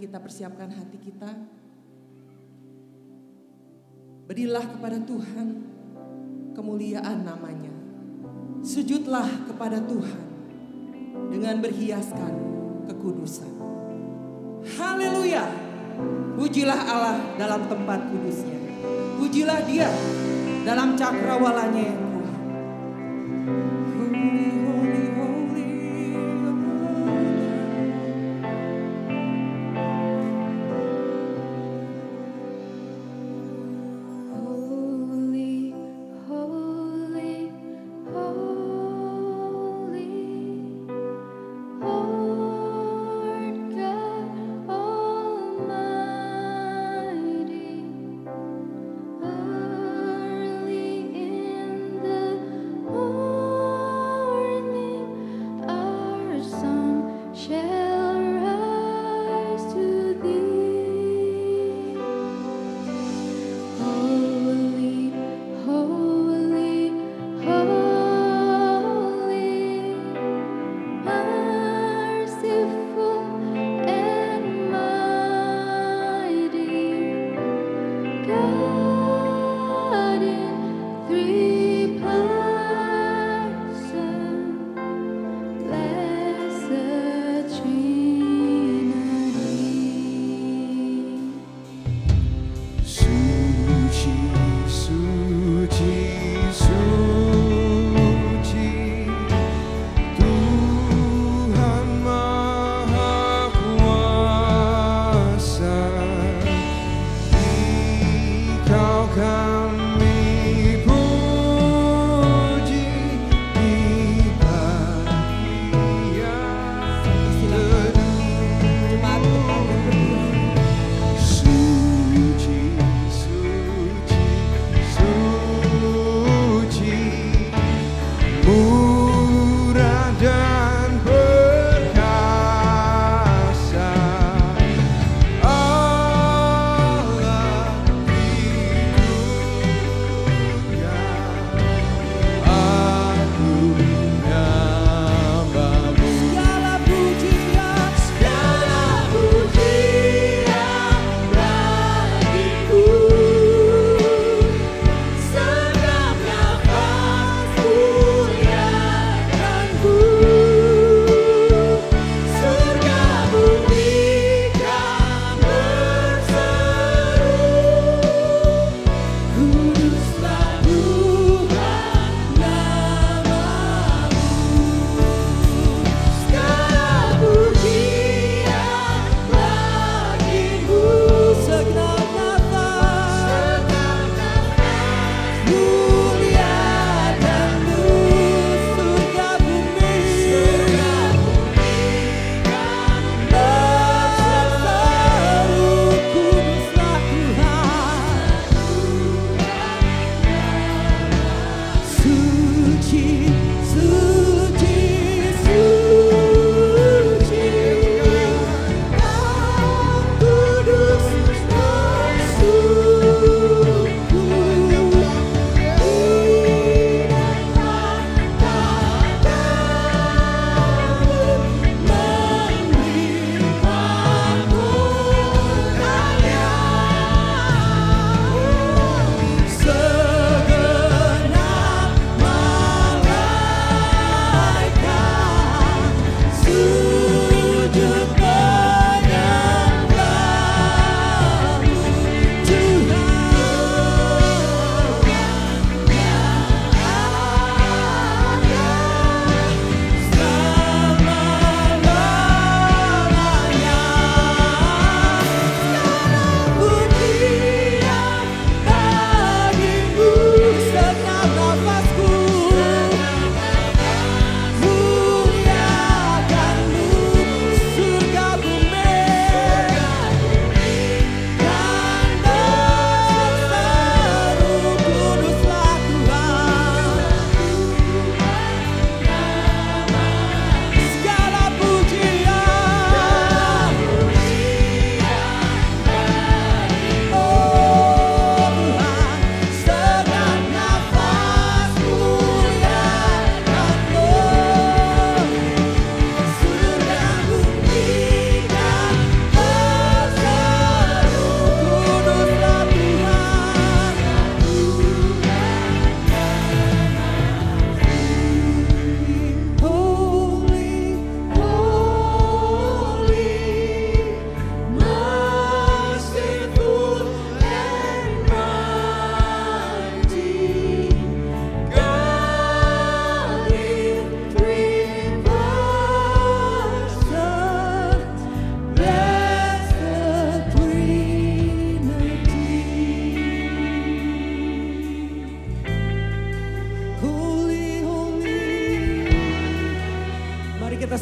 kita persiapkan hati kita. Berilah kepada Tuhan kemuliaan namanya. Sujudlah kepada Tuhan dengan berhiaskan kekudusan. Haleluya. Pujilah Allah dalam tempat kudusnya. Pujilah Dia dalam cakrawalanya yang kuat. Holy, holy, holy.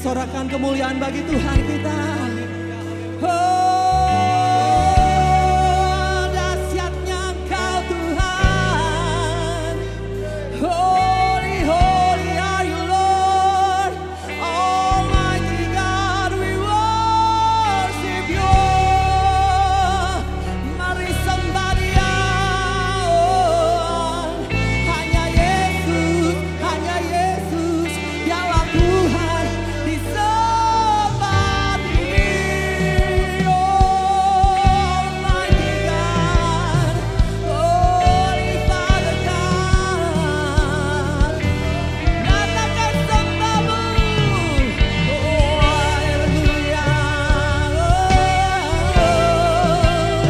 sorakan kemuliaan bagi Tuhan kita. Dahsyatnya Engkau Tuhan. Holy, holy are you Lord. Almighty God, we worship you. Mari sembah Dia. Hanya Yesus, Dialah Tuhan disembah ini. Almighty God, Holy Father God, nyatakan sembahmu. Haleluya.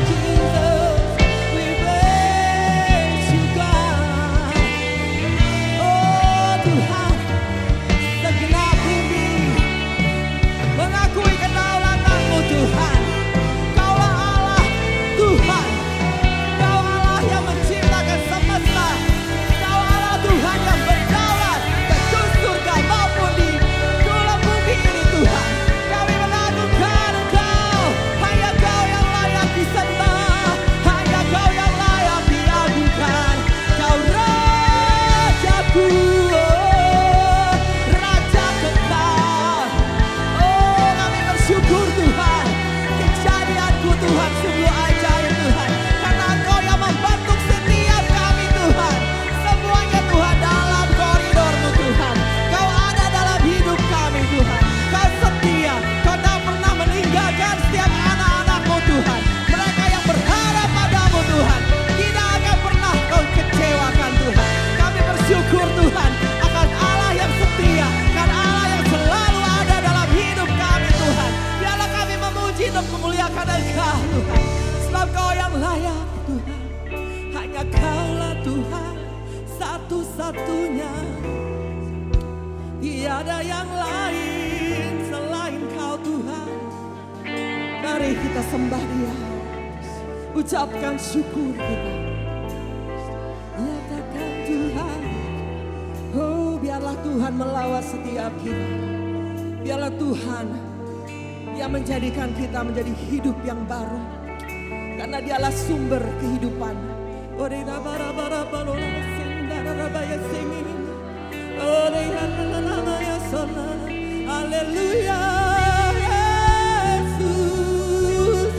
Jesus, we praise you God. Tuhan, segenap bumi mengakui kedaulatan-Mu Tuhan. Kaulah Allah Tuhan. Kau Allah yang menciptakan semesta. Kau Allah Tuhan yang berdaulat ke surga maupun di dunia bumi ini Tuhan. Kami mengagungkan Engkau. Hanya Kau yang layak disembah. Hanya Kau yang layak diagungkan. Kau Rajaku, Raja kekal. Kami bersyukur Tuhan. Kejadian-Ku Tuhan sungguh ajaib Tuhan. Karena Engkau yang membentuk setiap kami Tuhan. Semuanya Tuhan dalam koridor-Mu Tuhan. Kau ada dalam hidup kami Tuhan. Kau setia. Kau tak pernah meninggalkan setiap anak-anak-Mu Tuhan. Mereka yang berharap padamu Tuhan. Tidak akan pernah Kau kecewakan Tuhan. Kami bersyukur Tuhan akan Allah yang setia. Karena Allah yang selalu ada dalam hidup kami Tuhan. Biarlah kami memuji dan memuliakan Engkau Tuhan. Sebab Kau yang layak Tuhan. Hanya Kaulah Tuhan satu-satunya. Tiada yang lain selain Kau Tuhan. Mari kita sembah Dia. Ucapkan syukur kita. Nyatakan Tuhan. Oh, biarlah Tuhan melawat setiap kita. Biarlah Tuhan yang menjadikan kita menjadi hidup yang baru. Karena Dialah sumber kehidupan. Haleluya. Yesus.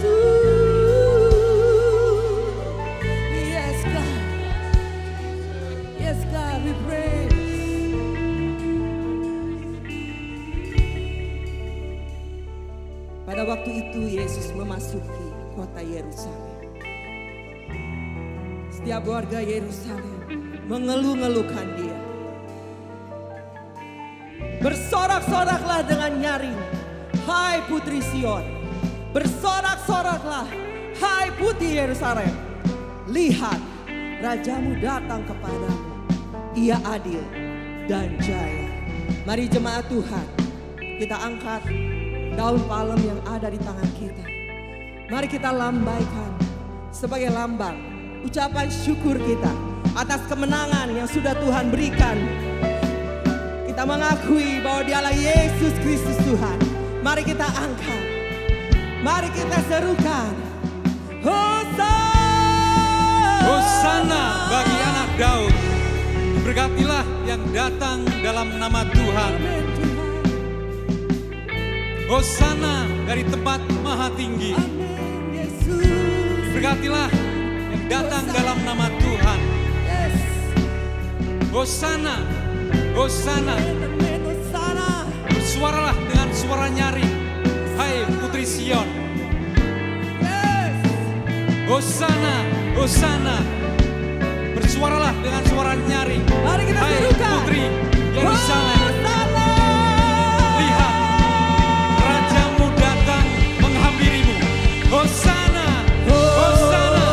Yes God. Yes God, we praise. Pada waktu itu Yesus memasuki kota Yerusalem. Setiap warga Yerusalem mengeluh-ngeluhkan Dia. Bersorak-soraklah dengan nyaring, hai putri Sion. Bersorak-soraklah, hai putri Yerusalem. Lihat, Rajamu datang kepadamu. Ia adil dan jaya. Mari jemaat Tuhan, kita angkat daun palem yang ada di tangan kita. Mari kita lambaikan sebagai lambang ucapan syukur kita atas kemenangan yang sudah Tuhan berikan. Kita mengakui bahwa Dialah Yesus Kristus Tuhan. Mari kita angkat. Mari kita serukan. Hosana. Hosana bagi anak Daud. Berkatilah yang datang dalam nama Tuhan. Hosana dari tempat maha tinggi. Berkatilah yang datang dalam nama Tuhan. Hosana, Hosana. Bersuaralah dengan suara nyaring, hai putri Sion. Hosana, Hosana. Bersuaralah dengan suara nyaring, hai putri Yerusalem. Lihat, Rajamu datang menghampirimu. Hosana, Hosana.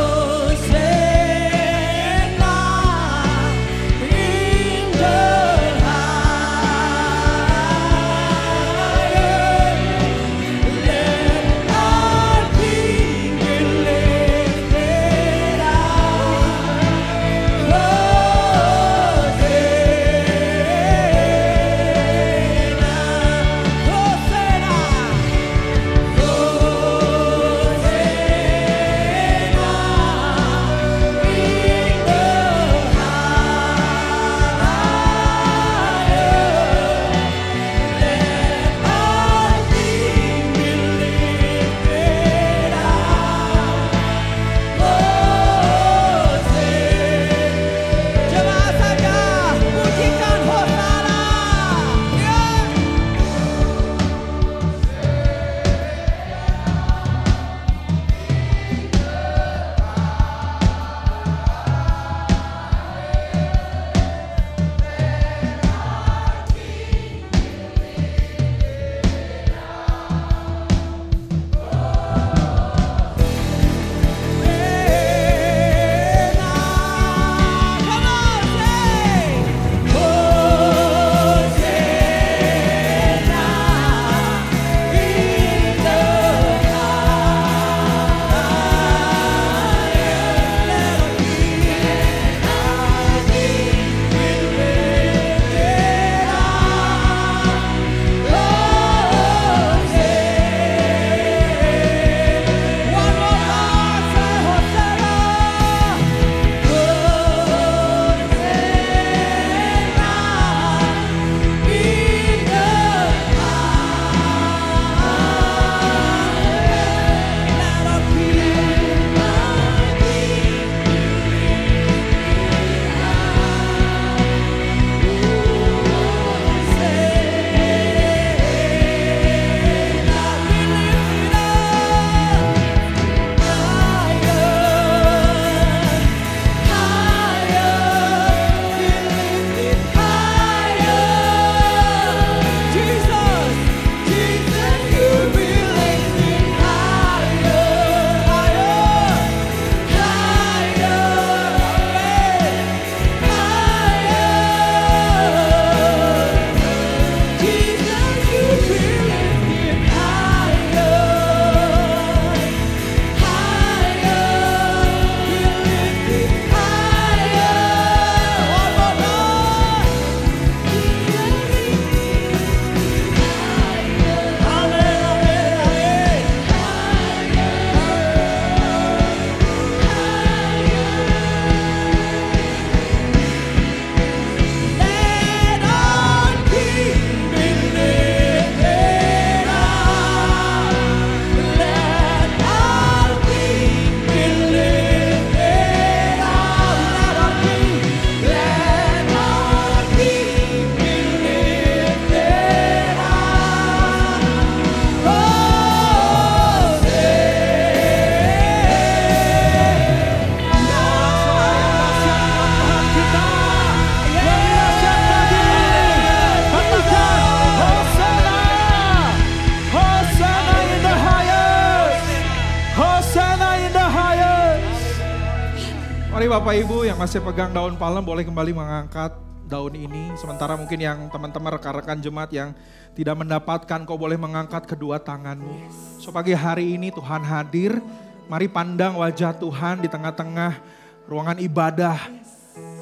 Mari Bapak Ibu yang masih pegang daun palem boleh kembali mengangkat daun ini. Sementara mungkin yang teman-teman rekan-rekan jemaat yang tidak mendapatkan, kau boleh mengangkat kedua tanganmu. So pagi hari ini Tuhan hadir, mari pandang wajah Tuhan di tengah-tengah ruangan ibadah.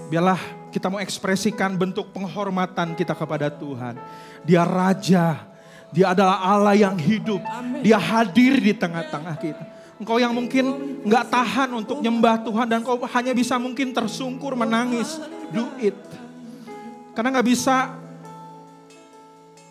Biarlah kita mau ekspresikan bentuk penghormatan kita kepada Tuhan. Dia Raja, Dia adalah Allah yang hidup. Dia hadir di tengah-tengah kita. Engkau yang mungkin gak tahan untuk nyembah Tuhan dan kau hanya bisa mungkin tersungkur menangis. Do it. Karena gak bisa,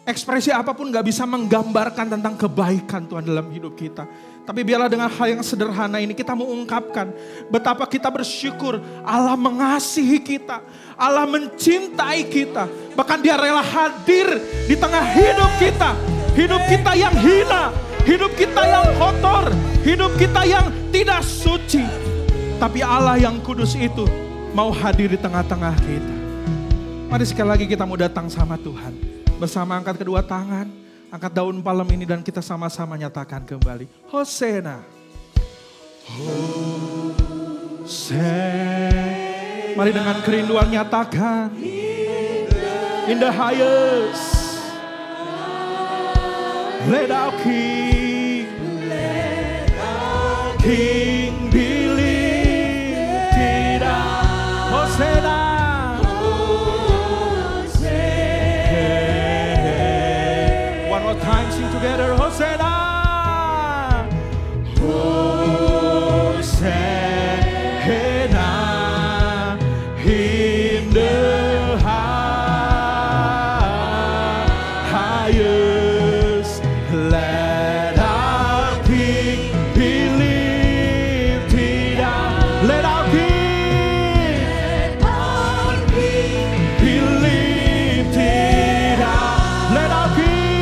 ekspresi apapun gak bisa menggambarkan tentang kebaikan Tuhan dalam hidup kita. Tapi biarlah dengan hal yang sederhana ini kita mau ungkapkan betapa kita bersyukur Allah mengasihi kita. Allah mencintai kita. Bahkan Dia rela hadir di tengah hidup kita. Hidup kita yang hina. Hidup kita yang kotor. Hidup kita yang tidak suci. Tapi Allah yang kudus itu mau hadir di tengah-tengah kita. Mari sekali lagi kita mau datang sama Tuhan. Bersama angkat kedua tangan. Angkat daun palem ini dan kita sama-sama nyatakan kembali. Hosana. Hosana. Mari dengan kerinduan nyatakan. In the highest. Let our King. King be lifted up. Hosana. Time sing together, Hosanna, Hosanna in the highest. Let our King be lifted up. Let our King be lifted up. Let our King.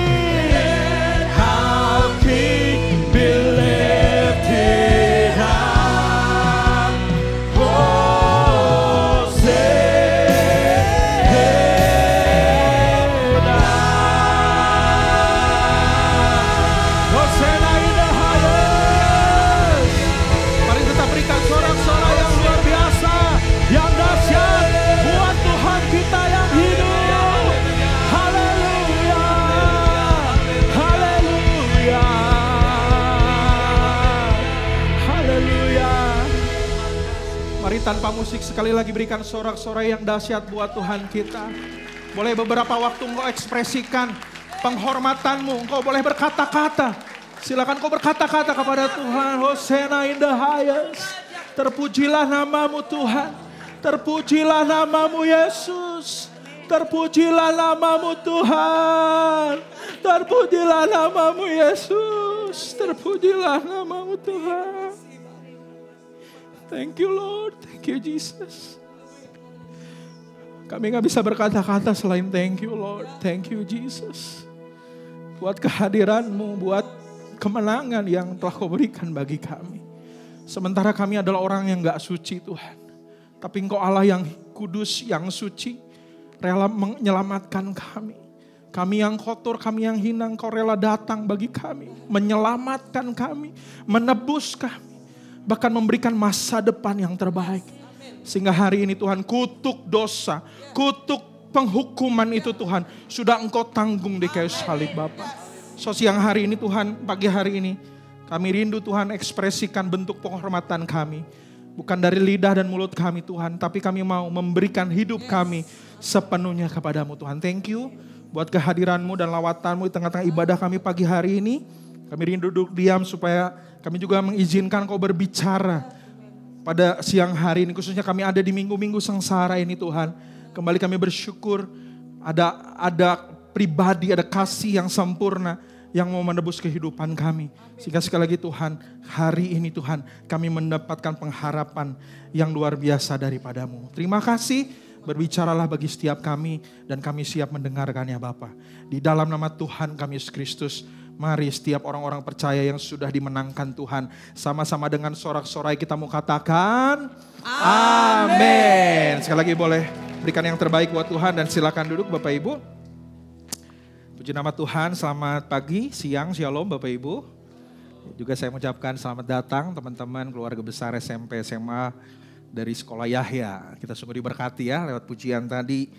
Tanpa musik sekali lagi berikan sorak-sorai yang dahsyat buat Tuhan kita. Boleh beberapa waktu engkau ekspresikan penghormatanmu. Engkau boleh berkata-kata. Silakan kau berkata-kata kepada Tuhan. Hosanna in the highest. Terpujilah namamu Tuhan. Terpujilah namamu Yesus. Terpujilah namamu Tuhan. Terpujilah namamu Yesus. Terpujilah namamu Tuhan. Thank you Lord, thank you Jesus. Kami gak bisa berkata-kata selain thank you Lord, thank you Jesus. Buat kehadiranmu, buat kemenangan yang telah kau berikan bagi kami. Sementara kami adalah orang yang gak suci Tuhan. Tapi Engkau Allah yang kudus, yang suci, rela menyelamatkan kami. Kami yang kotor, kami yang hina, Engkau rela datang bagi kami. Menyelamatkan kami, menebus kami. Bahkan memberikan masa depan yang terbaik. Sehingga hari ini Tuhan kutuk dosa, kutuk penghukuman itu Tuhan sudah Engkau tanggung di kayu salib Bapa. So siang hari ini Tuhan, pagi hari ini kami rindu Tuhan ekspresikan bentuk penghormatan kami. Bukan dari lidah dan mulut kami Tuhan, tapi kami mau memberikan hidup kami sepenuhnya kepadamu Tuhan. Thank you buat kehadiranmu dan lawatanmu di tengah-tengah ibadah kami pagi hari ini. Kami rindu duduk diam supaya kami juga mengizinkan Kau berbicara pada siang hari ini. Khususnya kami ada di minggu-minggu sengsara ini Tuhan. Kembali kami bersyukur ada pribadi, ada kasih yang sempurna yang mau menebus kehidupan kami. Sehingga sekali lagi Tuhan, hari ini Tuhan kami mendapatkan pengharapan yang luar biasa daripada-Mu. Terima kasih, berbicaralah bagi setiap kami dan kami siap mendengarkannya Bapa. Di dalam nama Tuhan kami Yesus Kristus. Mari setiap orang-orang percaya yang sudah dimenangkan Tuhan. Sama-sama dengan sorak-sorai kita mau katakan amin. Sekali lagi boleh berikan yang terbaik buat Tuhan dan silakan duduk Bapak Ibu. Puji nama Tuhan, selamat pagi, siang, shalom Bapak Ibu. Juga saya mengucapkan selamat datang teman-teman keluarga besar SMP, SMA dari sekolah Yahya. Kita sungguh diberkati ya lewat pujian tadi.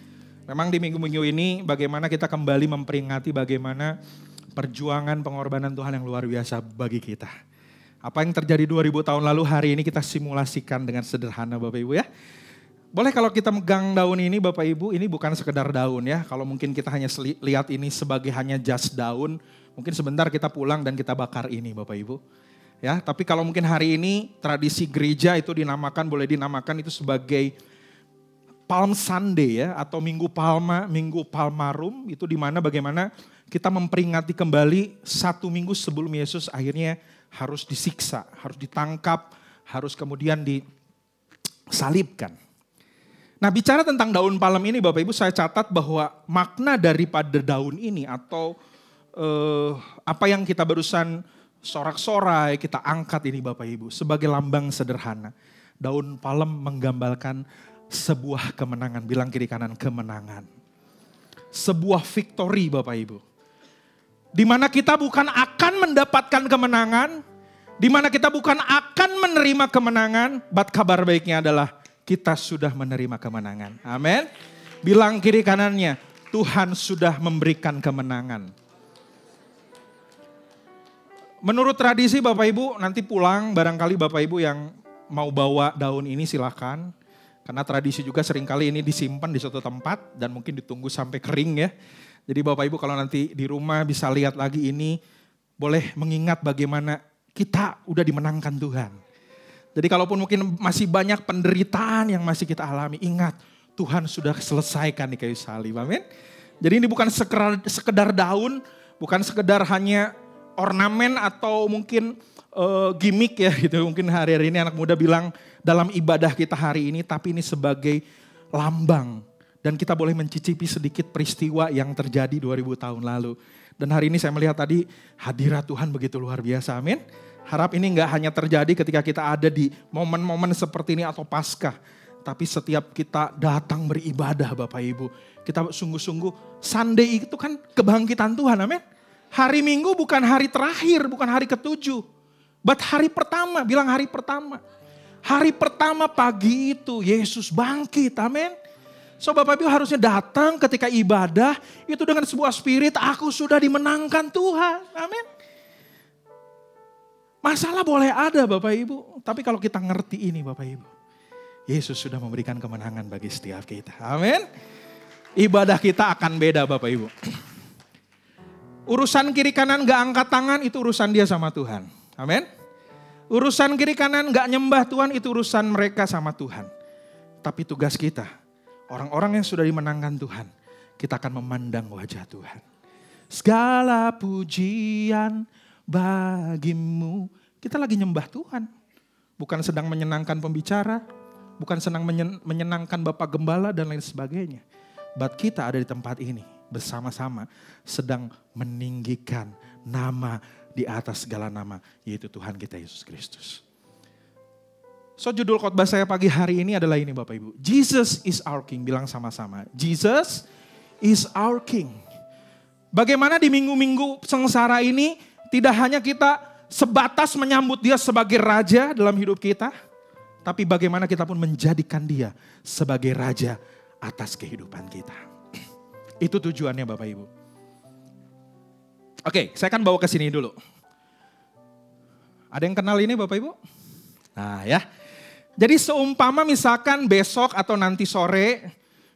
Memang di minggu-minggu ini bagaimana kita kembali memperingati bagaimana perjuangan pengorbanan Tuhan yang luar biasa bagi kita. Apa yang terjadi 2000 tahun lalu hari ini kita simulasikan dengan sederhana Bapak Ibu ya. Boleh kalau kita megang daun ini Bapak Ibu, ini bukan sekedar daun ya. Kalau mungkin kita hanya lihat ini sebagai hanya just daun, mungkin sebentar kita pulang dan kita bakar ini Bapak Ibu. Ya, tapi kalau mungkin hari ini tradisi gereja itu boleh dinamakan itu sebagai Palm Sunday ya, atau Minggu Palma, Minggu Palmarum, itu dimana bagaimana kita memperingati kembali 1 minggu sebelum Yesus akhirnya harus disiksa, harus ditangkap, harus kemudian disalibkan. Nah bicara tentang daun palem ini Bapak Ibu, saya catat bahwa makna daripada daun ini atau apa yang kita barusan sorak-sorai, kita angkat ini Bapak Ibu sebagai lambang sederhana. Daun palem menggambarkan sebuah kemenangan, bilang kiri kanan kemenangan. Sebuah victory Bapak Ibu. Di mana kita bukan akan mendapatkan kemenangan, di mana kita bukan akan menerima kemenangan, but kabar baiknya adalah kita sudah menerima kemenangan. Amin. Bilang kiri kanannya, Tuhan sudah memberikan kemenangan. Menurut tradisi Bapak Ibu, nanti pulang barangkali Bapak Ibu yang mau bawa daun ini silakan. Karena tradisi juga seringkali ini disimpan di suatu tempat dan mungkin ditunggu sampai kering ya. Jadi Bapak Ibu kalau nanti di rumah bisa lihat lagi ini, boleh mengingat bagaimana kita udah dimenangkan Tuhan. Jadi kalaupun mungkin masih banyak penderitaan yang masih kita alami, ingat Tuhan sudah selesaikan di kayu salib. Amin. Jadi ini bukan sekedar daun, bukan sekedar hanya ornamen atau mungkin gimmick ya gitu. Mungkin hari-hari ini anak muda bilang dalam ibadah kita hari ini, tapi ini sebagai lambang. Dan kita boleh mencicipi sedikit peristiwa yang terjadi 2000 tahun lalu. Dan hari ini saya melihat tadi hadirat Tuhan begitu luar biasa, amin. Harap ini enggak hanya terjadi ketika kita ada di momen-momen seperti ini atau Paskah. Tapi setiap kita datang beribadah Bapak Ibu. Kita sungguh-sungguh, Sunday itu kan kebangkitan Tuhan, amin. Hari Minggu bukan hari terakhir, bukan hari ke-7. But hari pertama, bilang hari pertama. Hari pertama pagi itu Yesus bangkit, amin. So Bapak Ibu harusnya datang ketika ibadah itu dengan sebuah spirit, aku sudah dimenangkan Tuhan, amin. Masalah boleh ada Bapak Ibu, tapi kalau kita ngerti ini Bapak Ibu, Yesus sudah memberikan kemenangan bagi setiap kita, amin. Ibadah kita akan beda Bapak Ibu. Urusan kiri kanan gak angkat tangan itu urusan dia sama Tuhan, amin. Urusan kiri kanan gak nyembah Tuhan itu urusan mereka sama Tuhan. Tapi tugas kita, orang-orang yang sudah dimenangkan Tuhan, kita akan memandang wajah Tuhan. Segala pujian bagimu. Kita lagi nyembah Tuhan. Bukan sedang menyenangkan pembicara, bukan sedang menyenangkan Bapak Gembala dan lain sebagainya. But kita ada di tempat ini bersama-sama sedang meninggikan nama di atas segala nama, yaitu Tuhan kita Yesus Kristus. So judul khotbah saya pagi hari ini adalah ini Bapak Ibu. Jesus is our King, bilang sama-sama. Jesus is our King. Bagaimana di minggu-minggu sengsara ini tidak hanya kita sebatas menyambut dia sebagai raja dalam hidup kita. Tapi bagaimana kita pun menjadikan dia sebagai raja atas kehidupan kita. Itu tujuannya Bapak Ibu. Oke, saya akan bawa ke sini dulu. Ada yang kenal ini Bapak Ibu? Nah ya. Jadi seumpama misalkan besok atau nanti sore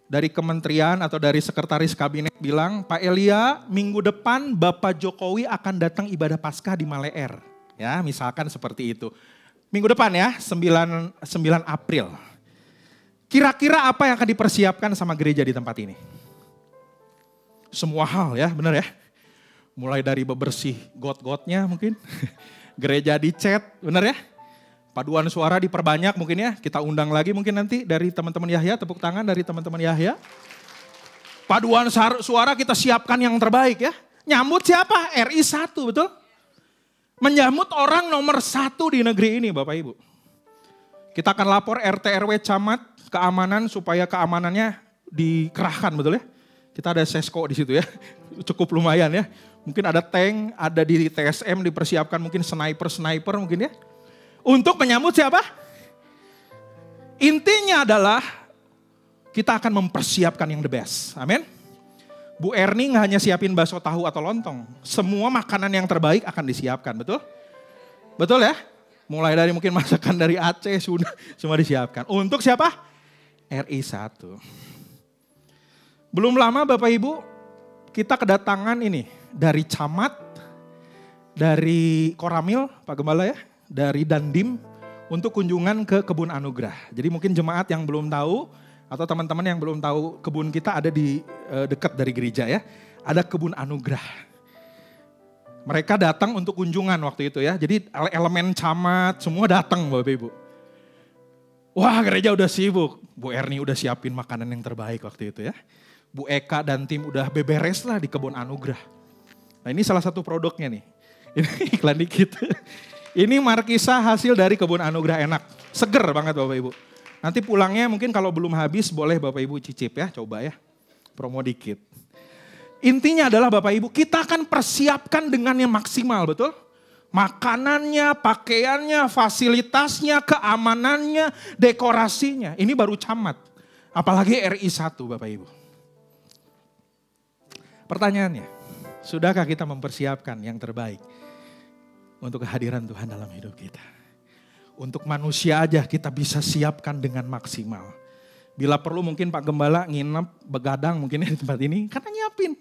dari kementerian atau dari sekretaris kabinet bilang, Pak Elia minggu depan Bapak Jokowi akan datang ibadah Paskah di Maleer. Ya misalkan seperti itu. Minggu depan ya 9 April. Kira-kira apa yang akan dipersiapkan sama gereja di tempat ini? Semua hal ya benar ya. Mulai dari bebersih got-gotnya mungkin. Gereja dicat, benar ya? Paduan suara diperbanyak mungkin ya. Kita undang lagi mungkin nanti dari teman-teman Yahya, tepuk tangan dari teman-teman Yahya. Paduan suara kita siapkan yang terbaik ya. Nyambut siapa? RI 1 betul? Menyambut orang nomor 1 di negeri ini Bapak Ibu. Kita akan lapor RT RW camat keamanan supaya keamanannya dikerahkan betul ya. Kita ada sesko di situ ya. Cukup lumayan ya. Mungkin ada tank, ada di TSM dipersiapkan mungkin sniper mungkin ya. Untuk menyambut siapa? Intinya adalah kita akan mempersiapkan yang the best. Amin. Bu Erni nggak hanya siapin bakso tahu atau lontong. Semua makanan yang terbaik akan disiapkan, betul? Betul ya? Mulai dari mungkin masakan dari Aceh, sudah semua disiapkan. Untuk siapa? RI 1. Belum lama Bapak Ibu, kita kedatangan ini dari Camat, dari Koramil, Pak Gembala ya, dari Dandim untuk kunjungan ke Kebun Anugerah. Jadi mungkin jemaat yang belum tahu, atau teman-teman yang belum tahu, kebun kita ada di dekat dari gereja ya. Ada Kebun Anugerah. Mereka datang untuk kunjungan waktu itu ya. Jadi elemen camat semua datang Bapak Ibu. Wah gereja udah sibuk. Bu Erni udah siapin makanan yang terbaik waktu itu ya. Bu Eka dan tim udah beberes lah di Kebun Anugerah. Nah ini salah satu produknya nih. Ini iklan dikit. Ini markisa hasil dari Kebun Anugerah enak. Seger banget Bapak Ibu. Nanti pulangnya mungkin kalau belum habis boleh Bapak Ibu cicip ya, coba ya. Promo dikit. Intinya adalah Bapak Ibu, kita akan persiapkan dengan yang maksimal, betul? Makanannya, pakaiannya, fasilitasnya, keamanannya, dekorasinya. Ini baru camat. Apalagi RI 1 Bapak Ibu. Pertanyaannya, sudahkah kita mempersiapkan yang terbaik untuk kehadiran Tuhan dalam hidup kita? Untuk manusia aja kita bisa siapkan dengan maksimal. Bila perlu mungkin Pak Gembala nginep, begadang mungkin di tempat ini. Karena nyiapin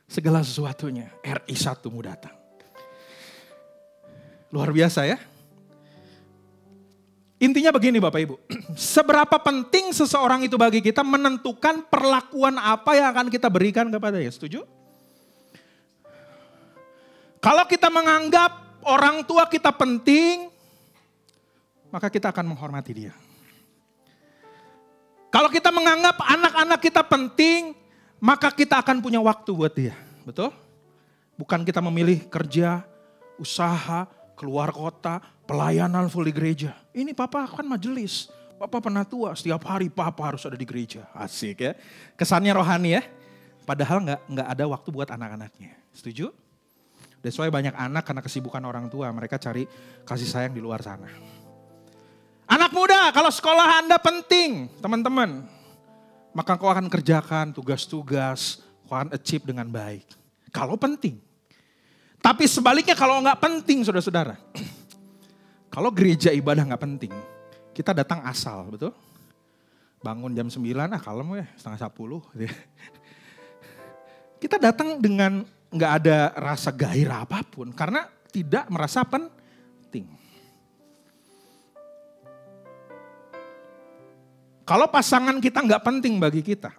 segala sesuatunya. RI 1 mau datang. Luar biasa ya. Intinya begini Bapak Ibu. Seberapa penting seseorang itu bagi kita menentukan perlakuan apa yang akan kita berikan kepada dia. Setuju? Kalau kita menganggap orang tua kita penting, maka kita akan menghormati dia. Kalau kita menganggap anak-anak kita penting, maka kita akan punya waktu buat dia. Betul? Bukan kita memilih kerja, usaha, keluar kota, pelayanan full di gereja. Ini papa kan majelis, papa penatua, setiap hari papa harus ada di gereja. Asik ya. Kesannya rohani ya. Padahal nggak ada waktu buat anak-anaknya. Setuju? That's why banyak anak karena kesibukan orang tua, mereka cari kasih sayang di luar sana. Anak muda, kalau sekolah Anda penting, teman-teman, maka kau akan kerjakan tugas-tugas, kau akan achieve dengan baik. Kalau penting. Tapi sebaliknya kalau nggak penting, saudara-saudara. Kalau gereja ibadah nggak penting, kita datang asal, betul? Bangun jam 9, kalem ya, setengah 10. Kita datang dengan nggak ada rasa gairah apapun, karena tidak merasa penting. Kalau pasangan kita nggak penting bagi kita,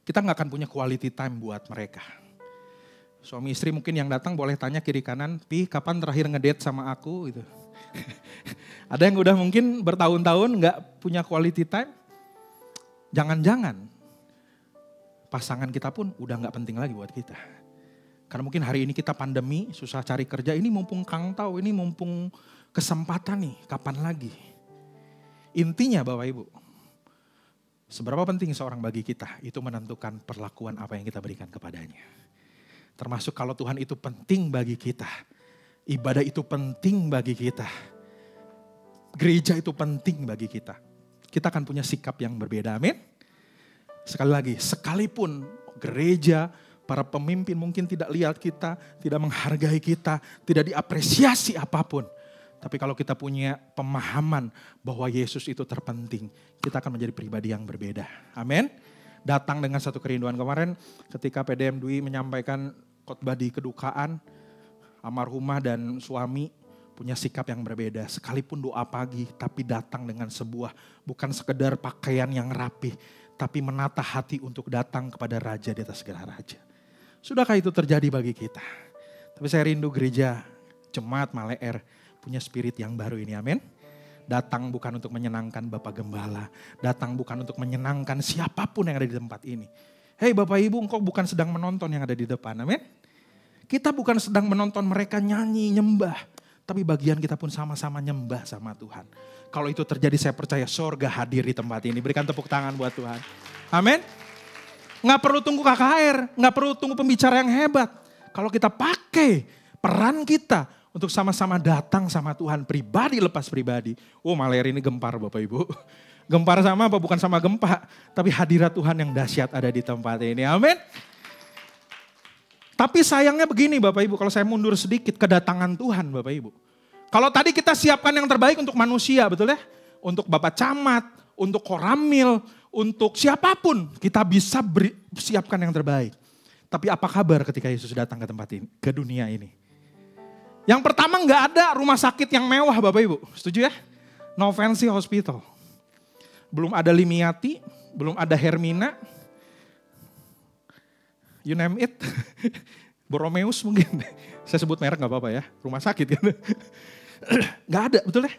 kita nggak akan punya quality time buat mereka. Suami istri mungkin yang datang boleh tanya kiri kanan, Pi kapan terakhir ngedate sama aku? Gitu. Ada yang udah mungkin bertahun-tahun nggak punya quality time. Jangan-jangan pasangan kita pun udah nggak penting lagi buat kita. Karena mungkin hari ini kita pandemi, susah cari kerja, ini mumpung Kang Tau, ini mumpung kesempatan nih, kapan lagi? Intinya Bapak Ibu, seberapa penting seorang bagi kita, itu menentukan perlakuan apa yang kita berikan kepadanya. Termasuk kalau Tuhan itu penting bagi kita, ibadah itu penting bagi kita, gereja itu penting bagi kita. Kita akan punya sikap yang berbeda, amin. Sekali lagi, sekalipun gereja, para pemimpin mungkin tidak lihat kita, tidak menghargai kita, tidak diapresiasi apapun. Tapi kalau kita punya pemahaman bahwa Yesus itu terpenting, kita akan menjadi pribadi yang berbeda. Amin. Datang dengan satu kerinduan. Kemarin ketika PDM Dwi menyampaikan khotbah di kedukaan, almarhumah dan suami punya sikap yang berbeda. Sekalipun doa pagi, tapi datang dengan sebuah, bukan sekedar pakaian yang rapi, tapi menata hati untuk datang kepada Raja di atas segala raja. Sudahkah itu terjadi bagi kita? Tapi saya rindu gereja, jemaat Maleer, punya spirit yang baru ini, amin. Datang bukan untuk menyenangkan Bapak Gembala. Datang bukan untuk menyenangkan siapapun yang ada di tempat ini. Hei Bapak Ibu, engkau bukan sedang menonton yang ada di depan, amin. Kita bukan sedang menonton mereka nyanyi, nyembah. Tapi bagian kita pun sama-sama nyembah sama Tuhan. Kalau itu terjadi saya percaya surga hadir di tempat ini. Berikan tepuk tangan buat Tuhan. Amin. Nggak perlu tunggu KKR, nggak perlu tunggu pembicara yang hebat. Kalau kita pakai peran kita untuk sama-sama datang sama Tuhan pribadi lepas pribadi. Oh, Maleri ini gempar Bapak Ibu. Gempar sama apa? Bukan sama gempa, tapi hadirat Tuhan yang dahsyat ada di tempat ini. Amin. Tapi sayangnya begini Bapak Ibu, kalau saya mundur sedikit kedatangan Tuhan Bapak Ibu. Kalau tadi kita siapkan yang terbaik untuk manusia, betul ya? Untuk Bapak Camat, untuk Koramil, untuk siapapun kita bisa siapkan yang terbaik. Tapi apa kabar ketika Yesus datang ke tempat ini, ke dunia ini? Yang pertama nggak ada rumah sakit yang mewah Bapak Ibu, setuju ya? No fancy hospital. Belum ada Limiati, belum ada Hermina, you name it. Boromeus mungkin, saya sebut merek nggak apa-apa ya, rumah sakit kan. Nggak ada, betul ya?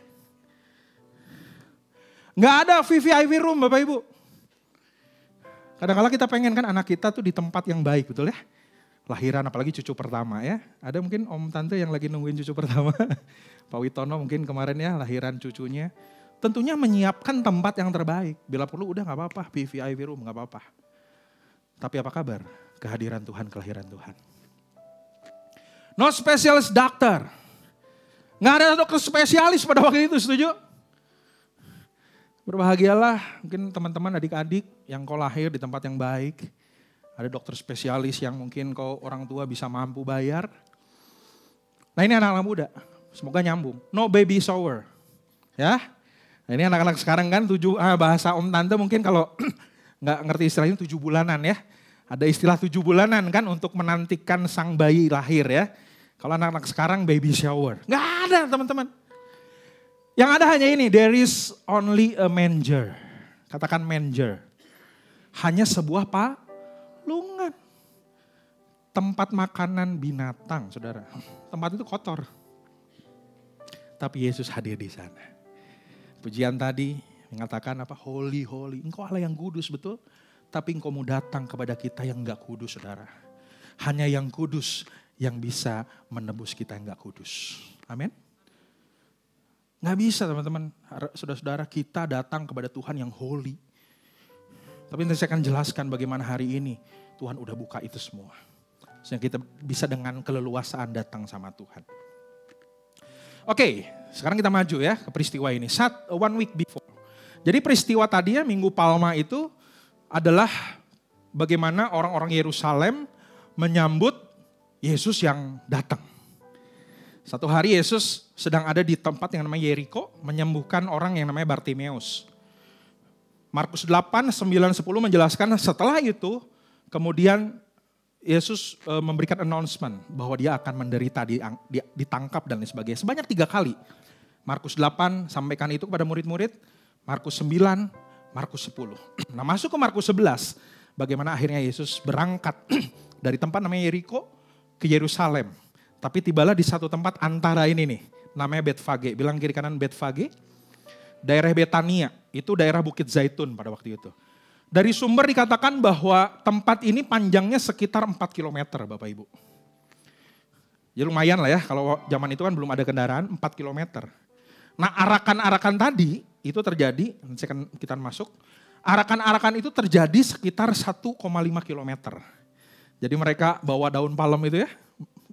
Nggak ada VVIP room Bapak Ibu. Kadang-kadang kita pengen kan anak kita tuh di tempat yang baik, betul ya? Lahiran apalagi cucu pertama ya. Ada mungkin om tante yang lagi nungguin cucu pertama. Pak Witono mungkin kemarin ya lahiran cucunya. Tentunya menyiapkan tempat yang terbaik. Bila perlu udah gak apa-apa, VVIP room gak apa-apa. Tapi apa kabar? Kehadiran Tuhan, kelahiran Tuhan. No specialist doctor. Gak ada dokter spesialis pada waktu itu, setuju? Berbahagialah mungkin teman-teman adik-adik yang kau lahir di tempat yang baik. Ada dokter spesialis yang mungkin kau orang tua bisa mampu bayar. Nah ini anak-anak muda, semoga nyambung. No baby shower. Ya, nah, ini anak-anak sekarang kan bahasa om tante mungkin kalau nggak ngerti istilahnya 7 bulanan ya. Ada istilah 7 bulanan kan untuk menantikan sang bayi lahir ya. Kalau anak-anak sekarang baby shower. Nggak ada teman-teman. Yang ada hanya ini, there is only a manger. Katakan manger. Hanya sebuah palungan. Tempat makanan binatang, saudara. Tempat itu kotor. Tapi Yesus hadir di sana. Pujian tadi mengatakan apa? Holy, holy. Engkau Allah yang kudus, betul? Tapi engkau mau datang kepada kita yang enggak kudus, saudara. Hanya yang kudus yang bisa menebus kita yang enggak kudus. Amin. Nggak bisa teman-teman, saudara-saudara kita datang kepada Tuhan yang holy. Tapi nanti saya akan jelaskan bagaimana hari ini Tuhan udah buka itu semua. Sehingga kita bisa dengan keleluasaan datang sama Tuhan. Oke, sekarang kita maju ya ke peristiwa ini. One week before. Jadi peristiwa tadi ya Minggu Palma itu adalah bagaimana orang-orang Yerusalem menyambut Yesus yang datang. Satu hari Yesus sedang ada di tempat yang namanya Yeriko, menyembuhkan orang yang namanya Bartimeus. Markus 8, 9, 10 menjelaskan setelah itu, kemudian Yesus memberikan announcement bahwa dia akan menderita, ditangkap dan lain sebagainya. Sebanyak 3 kali. Markus 8 sampaikan itu kepada murid-murid, Markus 9, Markus 10. Nah masuk ke Markus 11, bagaimana akhirnya Yesus berangkat dari tempat namanya Yeriko ke Yerusalem. Tapi tibalah di satu tempat antara ini nih, namanya Betfage. Bilang kiri kanan Betfage. Daerah Betania, itu daerah Bukit Zaitun pada waktu itu. Dari sumber dikatakan bahwa tempat ini panjangnya sekitar 4 km Bapak Ibu. Ya lumayan lah ya, kalau zaman itu kan belum ada kendaraan, 4 km. Nah arakan-arakan tadi itu terjadi, kita masuk. Arakan-arakan itu terjadi sekitar 1,5 km. Jadi mereka bawa daun palem itu ya,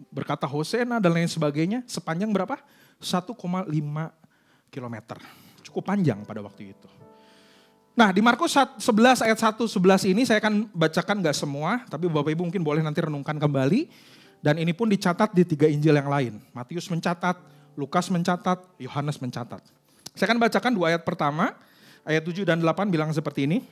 berkata Hosena dan lain sebagainya, sepanjang berapa? 1,5 kilometer. Cukup panjang pada waktu itu. Nah di Markus 11 ayat 1-11 ini saya akan bacakan gak semua, tapi Bapak Ibu mungkin boleh nanti renungkan kembali. Dan ini pun dicatat di 3 Injil yang lain. Matius mencatat, Lukas mencatat, Yohanes mencatat. Saya akan bacakan 2 ayat pertama, ayat 7 dan 8 bilang seperti ini.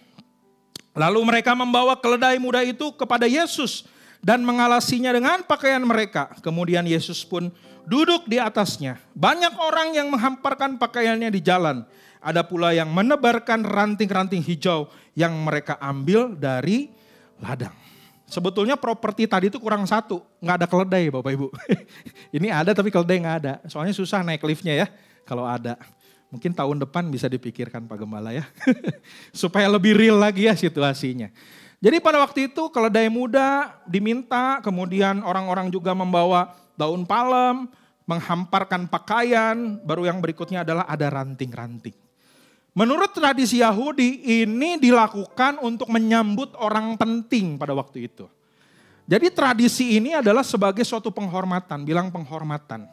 Lalu mereka membawa keledai muda itu kepada Yesus dan mengalasinya dengan pakaian mereka. Kemudian Yesus pun duduk di atasnya. Banyak orang yang menghamparkan pakaiannya di jalan. Ada pula yang menebarkan ranting-ranting hijau yang mereka ambil dari ladang. Sebetulnya properti tadi itu kurang satu. Nggak ada keledai Bapak Ibu. Ini ada tapi keledai nggak ada. Soalnya susah naik liftnya ya kalau ada. Mungkin tahun depan bisa dipikirkan Pak Gembala ya. Supaya lebih real lagi ya situasinya. Jadi pada waktu itu keledai muda diminta, kemudian orang-orang juga membawa daun palem, menghamparkan pakaian, baru yang berikutnya adalah ada ranting-ranting. Menurut tradisi Yahudi ini dilakukan untuk menyambut orang penting pada waktu itu. Jadi tradisi ini adalah sebagai suatu penghormatan, bilang penghormatan.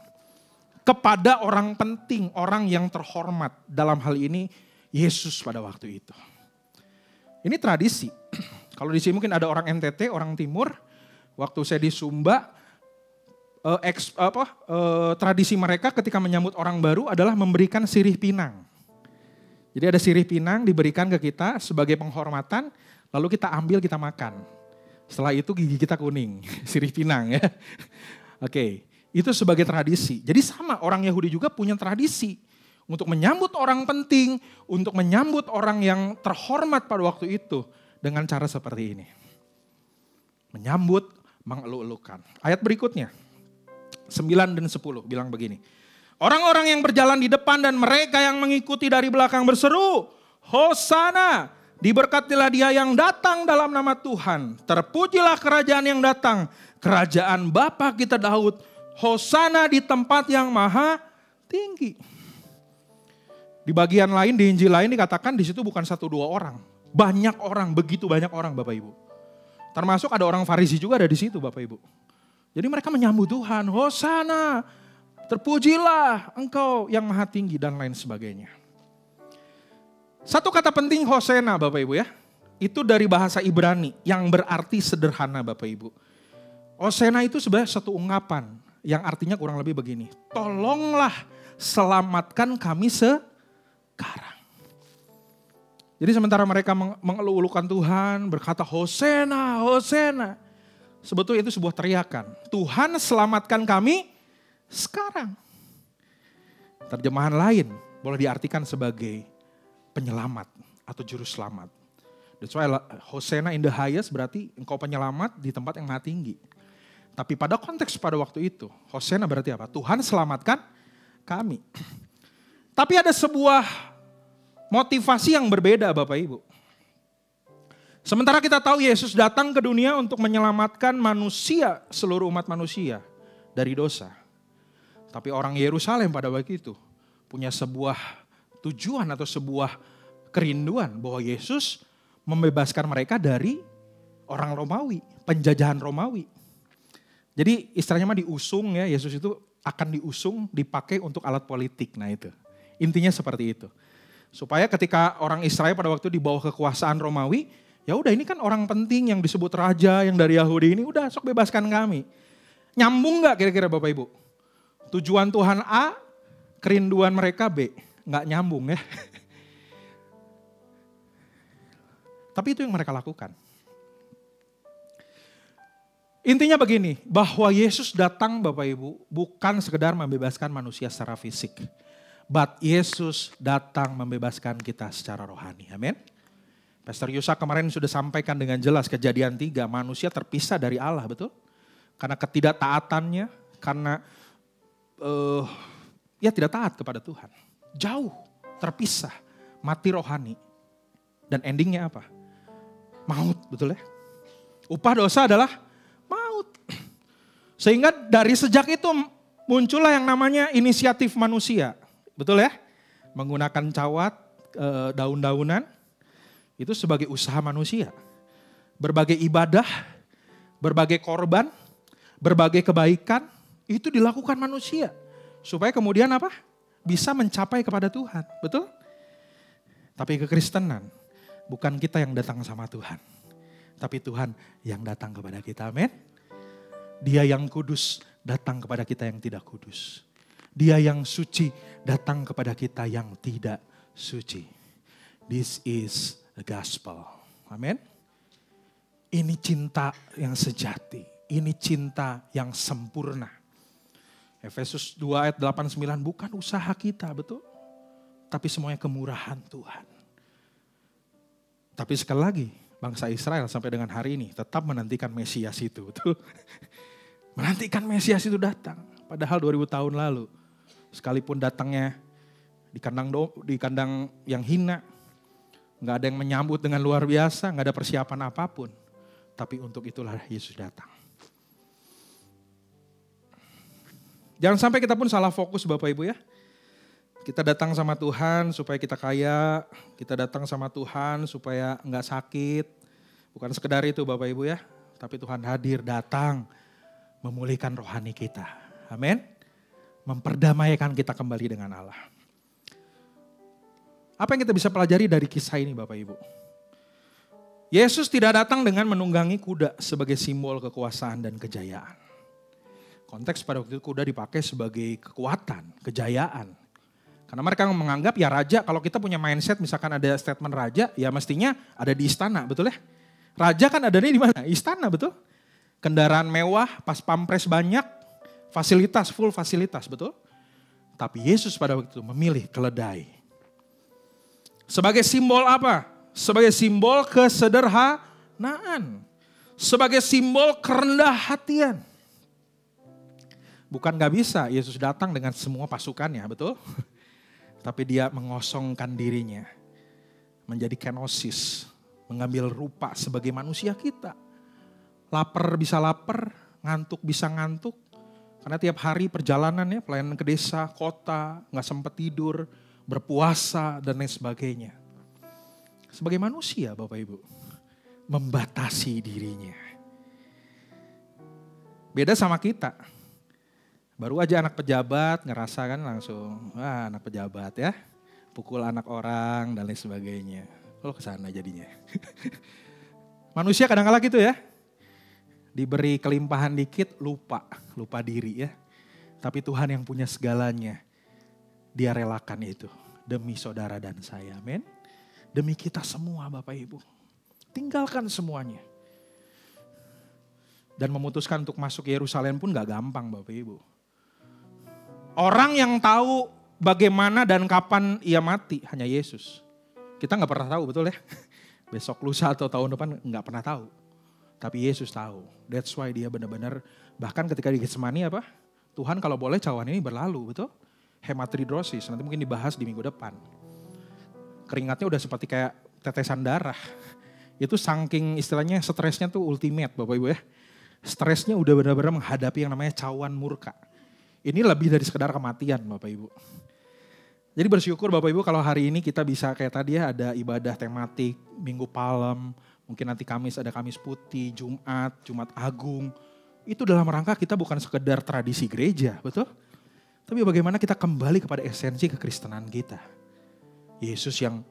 kepada orang penting, orang yang terhormat. Dalam hal ini Yesus pada waktu itu. Ini tradisi. Kalau di sini mungkin ada orang NTT, orang Timur. Waktu saya di Sumba, tradisi mereka ketika menyambut orang baru adalah memberikan sirih pinang. Jadi ada sirih pinang diberikan ke kita sebagai penghormatan, lalu kita ambil, kita makan. Setelah itu gigi kita kuning, sirih pinang ya. Oke, itu sebagai tradisi. Jadi sama, orang Yahudi juga punya tradisi untuk menyambut orang penting, untuk menyambut orang yang terhormat pada waktu itu dengan cara seperti ini. Menyambut, mengeluk-elukan. Ayat berikutnya, 9 dan 10 bilang begini. Orang-orang yang berjalan di depan dan mereka yang mengikuti dari belakang berseru, Hosana, diberkatilah dia yang datang dalam nama Tuhan. Terpujilah kerajaan yang datang, kerajaan Bapa kita Daud. Hosana di tempat yang maha tinggi. Di bagian lain, di Injil lain dikatakan di situ bukan 1-2 orang. Banyak orang, begitu banyak orang Bapak Ibu. Termasuk ada orang Farisi juga ada di situ Bapak Ibu. Jadi mereka menyambut Tuhan, Hosana, terpujilah engkau yang maha tinggi dan lain sebagainya. Satu kata penting Hosana Bapak Ibu ya. Itu dari bahasa Ibrani yang berarti sederhana Bapak Ibu. Hosana itu sebenarnya satu ungkapan yang artinya kurang lebih begini. Tolonglah selamatkan kami sekarang. Jadi sementara mereka mengeluh-elukan Tuhan, berkata Hosana, Hosana. Sebetulnya itu sebuah teriakan. Tuhan selamatkan kami sekarang. Terjemahan lain boleh diartikan sebagai penyelamat atau juru selamat. That's why Hosana in the highest berarti engkau penyelamat di tempat yang maha tinggi. Tapi pada konteks pada waktu itu, Hosana berarti apa? Tuhan selamatkan kami. Tapi ada sebuah motivasi yang berbeda Bapak Ibu. Sementara kita tahu Yesus datang ke dunia untuk menyelamatkan manusia, seluruh umat manusia dari dosa. Tapi orang Yerusalem pada waktu itu punya sebuah tujuan atau sebuah kerinduan bahwa Yesus membebaskan mereka dari orang Romawi, penjajahan Romawi. Jadi istilahnya mah diusung ya, Yesus itu akan diusung, dipakai untuk alat politik. Nah itu, intinya seperti itu. Supaya ketika orang Israel pada waktu di bawah kekuasaan Romawi, ya udah ini kan orang penting yang disebut raja yang dari Yahudi ini, udah sok bebaskan kami. Nyambung gak kira-kira Bapak Ibu? Tujuan Tuhan A, kerinduan mereka B. Gak nyambung ya. Tapi itu yang mereka lakukan. Intinya begini, bahwa Yesus datang Bapak Ibu bukan sekedar membebaskan manusia secara fisik. But Yesus datang membebaskan kita secara rohani. Amin. Pastor Yusa kemarin sudah sampaikan dengan jelas Kejadian 3, manusia terpisah dari Allah, betul? Karena ketidaktaatannya, karena tidak taat kepada Tuhan. Jauh, terpisah, mati rohani. Dan endingnya apa? Maut, betul ya? Upah dosa adalah maut. Sehingga dari sejak itu muncullah yang namanya inisiatif manusia. Betul ya? Menggunakan cawat, daun-daunan. Itu sebagai usaha manusia. Berbagai ibadah, berbagai korban, berbagai kebaikan, itu dilakukan manusia. Supaya kemudian apa? Bisa mencapai kepada Tuhan. Betul? Tapi kekristenan, bukan kita yang datang sama Tuhan. Tapi Tuhan yang datang kepada kita. Amin. Dia yang kudus datang kepada kita yang tidak kudus. Dia yang suci datang kepada kita yang tidak suci. This is the gospel. Amin. Ini cinta yang sejati. Ini cinta yang sempurna. Efesus 2 ayat 8-9 bukan usaha kita, betul? Tapi semuanya kemurahan Tuhan. Tapi sekali lagi, bangsa Israel sampai dengan hari ini tetap menantikan Mesias itu, betul? Menantikan Mesias itu datang. Padahal 2000 tahun lalu, sekalipun datangnya di kandang yang hina, nggak ada yang menyambut dengan luar biasa, nggak ada persiapan apapun. Tapi untuk itulah Yesus datang. Jangan sampai kita pun salah fokus Bapak Ibu ya. Kita datang sama Tuhan supaya kita kaya, kita datang sama Tuhan supaya nggak sakit. Bukan sekedar itu Bapak Ibu ya. Tapi Tuhan hadir, datang memulihkan rohani kita. Amin. Memperdamaikan kita kembali dengan Allah. Apa yang kita bisa pelajari dari kisah ini Bapak Ibu? Yesus tidak datang dengan menunggangi kuda sebagai simbol kekuasaan dan kejayaan. Konteks pada waktu itu kuda dipakai sebagai kekuatan, kejayaan. Karena mereka menganggap ya raja, kalau kita punya mindset misalkan ada statement raja, ya mestinya ada di istana, betul ya? Raja kan adanya di mana? Istana, betul? Kendaraan mewah, pas pampres banyak, fasilitas, full fasilitas, betul? Tapi Yesus pada waktu itu memilih keledai. Sebagai simbol apa? Sebagai simbol kesederhanaan. Sebagai simbol kerendah hatian. Bukan gak bisa Yesus datang dengan semua pasukannya, betul? Tapi dia mengosongkan dirinya. Menjadi kenosis. Mengambil rupa sebagai manusia kita. Lapar bisa lapar, ngantuk bisa ngantuk. Karena tiap hari perjalanannya, pelayanan ke desa, kota, gak sempat tidur, berpuasa dan lain sebagainya. Sebagai manusia Bapak Ibu, membatasi dirinya. Beda sama kita. Baru aja anak pejabat ngerasa kan langsung, wah anak pejabat ya. Pukul anak orang dan lain sebagainya. Kalau kesana jadinya. Manusia kadang-kala gitu ya. Diberi kelimpahan dikit lupa diri ya. Tapi Tuhan yang punya segalanya, dia relakan itu demi saudara dan saya, amin. Demi kita semua Bapak Ibu. Tinggalkan semuanya. Dan memutuskan untuk masuk Yerusalem pun gak gampang Bapak Ibu. Orang yang tahu bagaimana dan kapan ia mati hanya Yesus. Kita gak pernah tahu, betul ya? Besok lusa atau tahun depan gak pernah tahu. Tapi Yesus tahu. That's why dia benar-benar, bahkan ketika di Getsemani apa? Tuhan kalau boleh cawan ini berlalu, betul? Hematidrosis, nanti mungkin dibahas di minggu depan. Keringatnya udah seperti kayak tetesan darah. Itu saking istilahnya stresnya tuh ultimate Bapak Ibu ya. Stresnya udah benar-benar menghadapi yang namanya cawan murka. Ini lebih dari sekedar kematian Bapak Ibu. Jadi bersyukur Bapak Ibu kalau hari ini kita bisa kayak tadi ya ada ibadah tematik, Minggu Palem, mungkin nanti Kamis ada Kamis Putih, Jumat Agung. Itu dalam rangka kita bukan sekedar tradisi gereja, betul? Tapi bagaimana kita kembali kepada esensi kekristenan kita. Yesus yang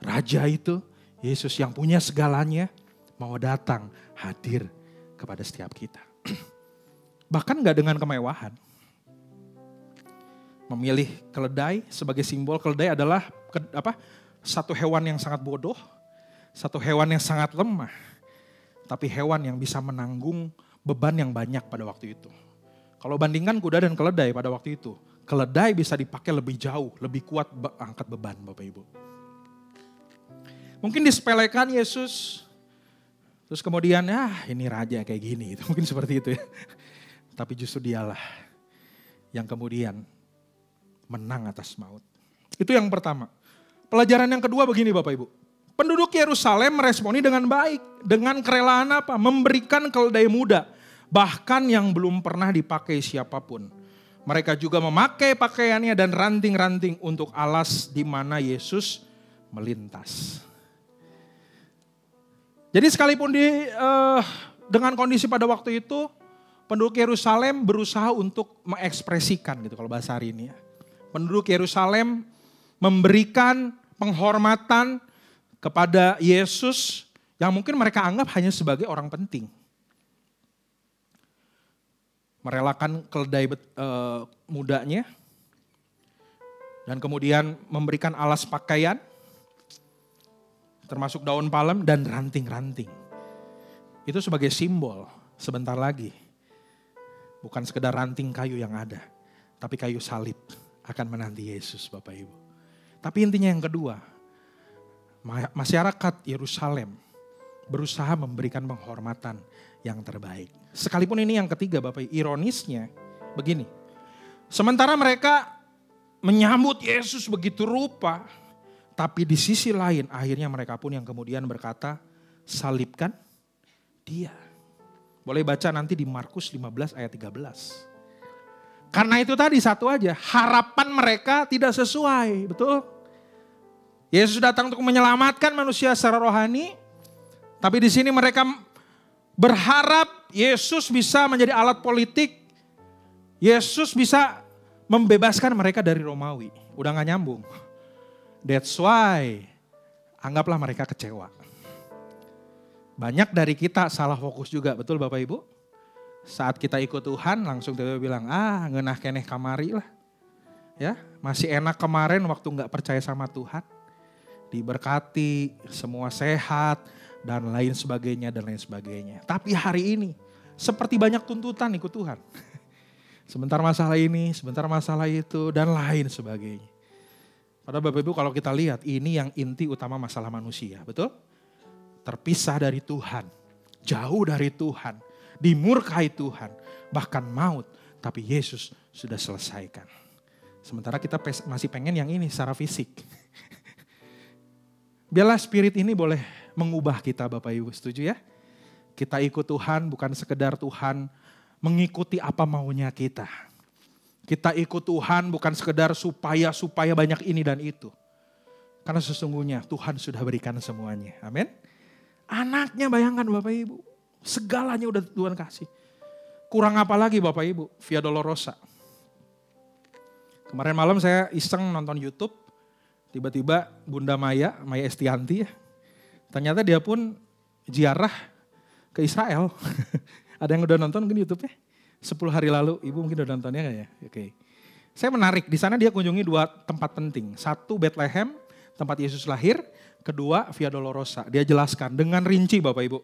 Raja itu, Yesus yang punya segalanya, mau datang hadir kepada setiap kita. Bahkan gak dengan kemewahan. Memilih keledai sebagai simbol, keledai adalah satu hewan yang sangat bodoh, satu hewan yang sangat lemah. Tapi hewan yang bisa menanggung beban yang banyak pada waktu itu. Kalau bandingkan kuda dan keledai pada waktu itu, keledai bisa dipakai lebih jauh, lebih kuat angkat beban Bapak Ibu. Mungkin disepelekan Yesus, terus kemudian ini raja kayak gini, mungkin seperti itu ya. Tapi justru dialah yang kemudian menang atas maut. Itu yang pertama. Pelajaran yang kedua begini Bapak Ibu. Penduduk Yerusalem meresponi dengan baik, dengan kerelaan apa? Memberikan keledai muda. Bahkan yang belum pernah dipakai siapapun. Mereka juga memakai pakaiannya dan ranting-ranting untuk alas di mana Yesus melintas. Jadi sekalipun dengan kondisi pada waktu itu, penduduk Yerusalem berusaha untuk mengekspresikan gitu kalau bahasa hari ini ya. Penduduk Yerusalem memberikan penghormatan kepada Yesus yang mungkin mereka anggap hanya sebagai orang penting. Merelakan keledai mudanya dan kemudian memberikan alas pakaian termasuk daun palem dan ranting-ranting. Itu sebagai simbol sebentar lagi bukan sekedar ranting kayu yang ada, tapi kayu salib akan menanti Yesus Bapak Ibu. Tapi intinya yang kedua, masyarakat Yerusalem berusaha memberikan penghormatan yang terbaik. Sekalipun ini yang ketiga Bapak, ironisnya begini. Sementara mereka menyambut Yesus begitu rupa, tapi di sisi lain akhirnya mereka pun yang kemudian berkata, salibkan dia. Boleh baca nanti di Markus 15 ayat 13. Karena itu tadi satu aja, harapan mereka tidak sesuai, betul? Yesus datang untuk menyelamatkan manusia secara rohani, tapi di sini mereka berharap Yesus bisa menjadi alat politik. Yesus bisa membebaskan mereka dari Romawi. Udah gak nyambung. That's why anggaplah mereka kecewa. Banyak dari kita salah fokus juga, betul Bapak Ibu? Saat kita ikut Tuhan langsung tiba-tiba bilang, ngeunah keneh kamari lah. Ya, masih enak kemarin waktu gak percaya sama Tuhan. Diberkati, semua sehat, dan lain sebagainya, dan lain sebagainya. Tapi hari ini, seperti banyak tuntutan ikut Tuhan. Sebentar masalah ini, sebentar masalah itu, dan lain sebagainya. Padahal Bapak Ibu kalau kita lihat, ini yang inti utama masalah manusia, betul? Terpisah dari Tuhan, jauh dari Tuhan, dimurkai Tuhan, bahkan maut. Tapi Yesus sudah selesaikan. Sementara kita masih pengen yang ini secara fisik. Biarlah spirit ini boleh mengubah kita Bapak Ibu, setuju ya? Kita ikut Tuhan bukan sekedar Tuhan mengikuti apa maunya kita. Kita ikut Tuhan bukan sekedar supaya banyak ini dan itu. Karena sesungguhnya Tuhan sudah berikan semuanya. Amin. Anaknya bayangkan Bapak Ibu. Segalanya udah Tuhan kasih. Kurang apa lagi Bapak Ibu? Via Dolorosa. Kemarin malam saya iseng nonton YouTube. Tiba-tiba Bunda Maya Estianti ya. Ternyata dia pun ziarah ke Israel. Ada yang udah nonton mungkin YouTube-nya? 10 hari lalu, Ibu mungkin udah nontonnya gak ya? Oke. Saya menarik, di sana dia kunjungi 2 tempat penting. 1 Bethlehem, tempat Yesus lahir. 2 Via Dolorosa. Dia jelaskan dengan rinci Bapak Ibu.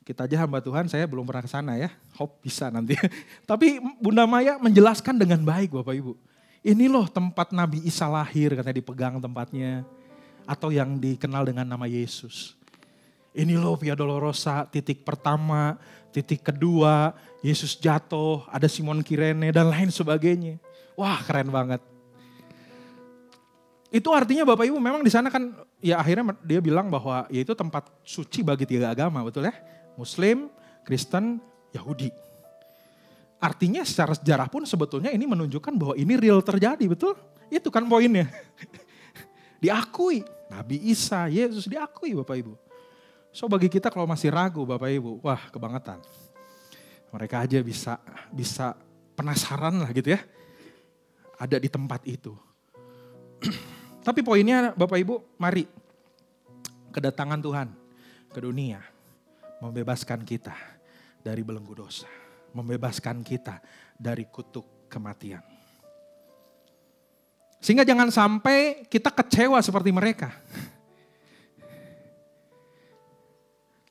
Kita aja hamba Tuhan, saya belum pernah ke sana ya. Hope bisa nanti. Tapi Bunda Maya menjelaskan dengan baik Bapak Ibu. Ini loh tempat Nabi Isa lahir, katanya dipegang tempatnya. Atau yang dikenal dengan nama Yesus. Ini loh Via Dolorosa, titik pertama, titik kedua, Yesus jatuh, ada Simon Kirene dan lain sebagainya. Wah keren banget. Itu artinya Bapak Ibu memang di sana kan ya akhirnya dia bilang bahwa ya itu tempat suci bagi 3 agama, betul ya? Muslim, Kristen, Yahudi. Artinya secara sejarah pun sebetulnya ini menunjukkan bahwa ini real terjadi, betul? Itu kan poinnya. Diakui, Nabi Isa, Yesus diakui Bapak Ibu. So bagi kita kalau masih ragu Bapak Ibu, wah kebangetan. Mereka aja bisa penasaran lah gitu ya. Ada di tempat itu. Tapi poinnya Bapak Ibu, mari kedatangan Tuhan ke dunia membebaskan kita dari belenggu dosa. Membebaskan kita dari kutuk kematian. Sehingga jangan sampai kita kecewa seperti mereka.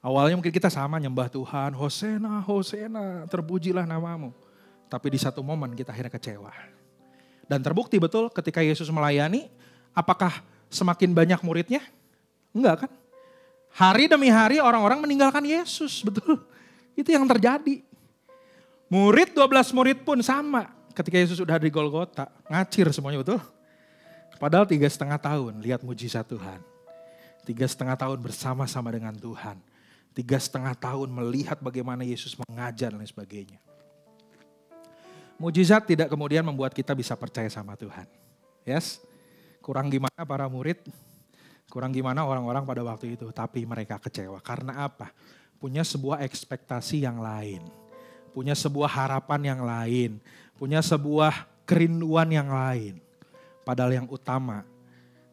Awalnya mungkin kita sama nyembah Tuhan, Hosena, Hosena, terpujilah namamu. Tapi di satu momen kita akhirnya kecewa. Dan terbukti betul ketika Yesus melayani, apakah semakin banyak muridnya? Enggak kan? Hari demi hari orang-orang meninggalkan Yesus, betul. Itu yang terjadi. Murid 12 murid pun sama. Ketika Yesus sudah di Golgota, ngacir semuanya betul. Padahal 3,5 tahun lihat mujizat Tuhan. 3,5 tahun bersama-sama dengan Tuhan. 3,5 tahun melihat bagaimana Yesus mengajar dan lain sebagainya. Mujizat tidak kemudian membuat kita bisa percaya sama Tuhan. Yes, kurang gimana para murid, kurang gimana orang-orang pada waktu itu. Tapi mereka kecewa. Karena apa? Punya sebuah ekspektasi yang lain. Punya sebuah harapan yang lain. Punya sebuah kerinduan yang lain. Padahal yang utama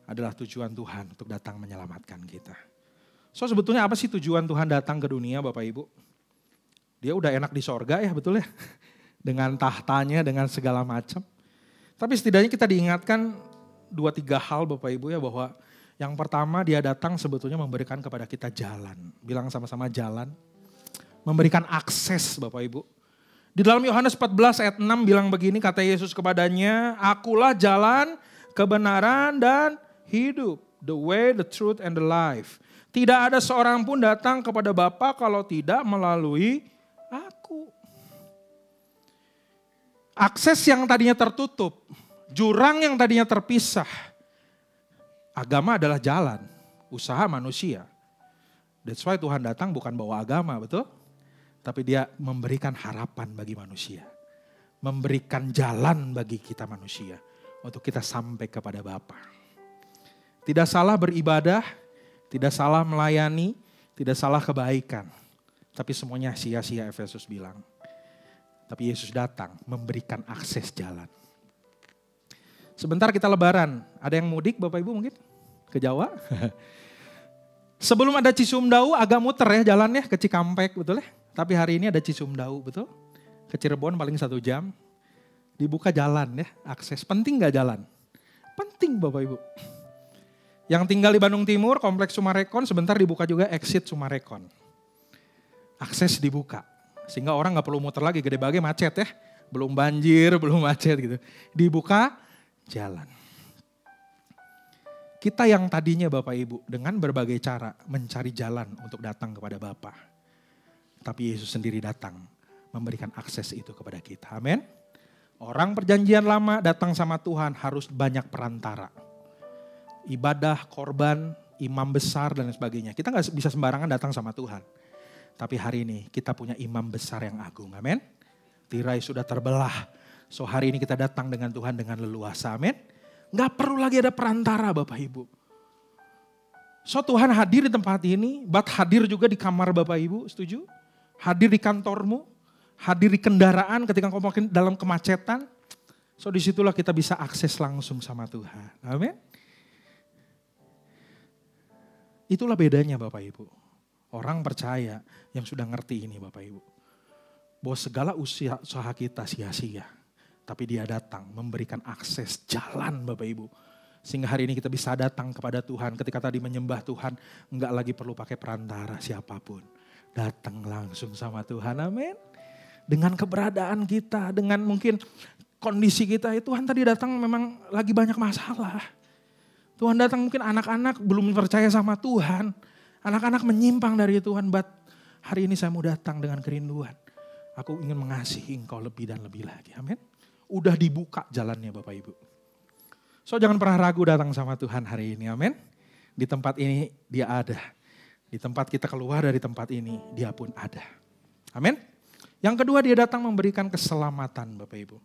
adalah tujuan Tuhan untuk datang menyelamatkan kita. So sebetulnya apa sih tujuan Tuhan datang ke dunia Bapak Ibu? Dia udah enak di sorga ya betul ya. Dengan tahtanya, dengan segala macam. Tapi setidaknya kita diingatkan 2-3 hal Bapak Ibu ya. Bahwa yang pertama dia datang sebetulnya memberikan kepada kita jalan. Bilang sama-sama jalan. Memberikan akses Bapak Ibu. Di dalam Yohanes 14 ayat 6 bilang begini, kata Yesus kepadanya, akulah jalan, kebenaran dan hidup. The way, the truth and the life. Tidak ada seorang pun datang kepada Bapa kalau tidak melalui aku. Akses yang tadinya tertutup, jurang yang tadinya terpisah. Agama adalah jalan, usaha manusia. That's why Tuhan datang bukan bawa agama, betul? Tapi dia memberikan harapan bagi manusia. Memberikan jalan bagi kita manusia. Untuk kita sampai kepada Bapa. Tidak salah beribadah, tidak salah melayani, tidak salah kebaikan. Tapi semuanya sia-sia Efesus bilang. Tapi Yesus datang memberikan akses jalan. Sebentar kita lebaran. Ada yang mudik Bapak Ibu mungkin? Ke Jawa? Sebelum ada Cisumdawu agak muter ya jalannya ke Cikampek, betul ya? Tapi hari ini ada Cisumdawu, betul? Ke Cirebon paling 1 jam. Dibuka jalan ya, akses. Penting gak jalan? Penting Bapak Ibu. Yang tinggal di Bandung Timur, Kompleks Sumarekon, sebentar dibuka juga exit Sumarekon. Akses dibuka. Sehingga orang gak perlu muter lagi, gede bagai macet ya. Belum banjir, belum macet gitu. Dibuka jalan. Kita yang tadinya Bapak Ibu dengan berbagai cara mencari jalan untuk datang kepada Bapa. Tapi Yesus sendiri datang memberikan akses itu kepada kita. Amin. Orang perjanjian lama datang sama Tuhan harus banyak perantara. Ibadah, korban, imam besar dan sebagainya. Kita gak bisa sembarangan datang sama Tuhan. Tapi hari ini kita punya imam besar yang agung. Amin. Tirai sudah terbelah. So hari ini kita datang dengan Tuhan dengan leluasa. Amin. Gak perlu lagi ada perantara Bapak Ibu. So Tuhan hadir di tempat ini. Hadir juga di kamar Bapak Ibu. Setuju? Hadir di kantormu. Hadir di kendaraan ketika kamu mungkin dalam kemacetan. So disitulah kita bisa akses langsung sama Tuhan. Amin. Itulah bedanya Bapak Ibu. Orang percaya yang sudah ngerti ini Bapak Ibu. Bahwa segala usaha kita sia-sia. Tapi dia datang memberikan akses jalan Bapak Ibu. Sehingga hari ini kita bisa datang kepada Tuhan. Ketika tadi menyembah Tuhan, enggak lagi perlu pakai perantara siapapun. Datang langsung sama Tuhan, amin. Dengan keberadaan kita, dengan mungkin kondisi kita. Tuhan tadi datang memang lagi banyak masalah. Tuhan datang mungkin anak-anak belum percaya sama Tuhan. Anak-anak menyimpang dari Tuhan. But hari ini saya mau datang dengan kerinduan. Aku ingin mengasihi engkau lebih dan lebih lagi, amin. Udah dibuka jalannya Bapak Ibu. So jangan pernah ragu datang sama Tuhan hari ini, amin. Di tempat ini dia ada. Di tempat kita keluar dari tempat ini dia pun ada. Amin. Yang kedua dia datang memberikan keselamatan Bapak Ibu.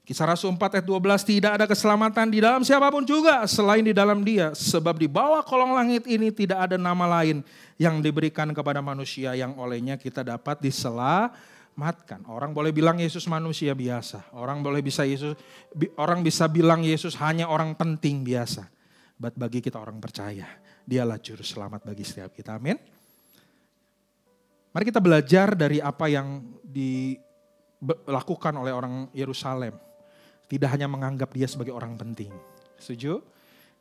Kisah Rasul 4 ayat 12, tidak ada keselamatan di dalam siapapun juga selain di dalam dia. Sebab di bawah kolong langit ini tidak ada nama lain yang diberikan kepada manusia yang olehnya kita dapat diselamatkan. Orang boleh bilang Yesus manusia biasa. Orang bisa bilang Yesus hanya orang penting biasa. But bagi kita orang percaya, dialah juru selamat bagi setiap kita. Amin. Mari kita belajar dari apa yang dilakukan oleh orang Yerusalem. Tidak hanya menganggap dia sebagai orang penting. Setuju?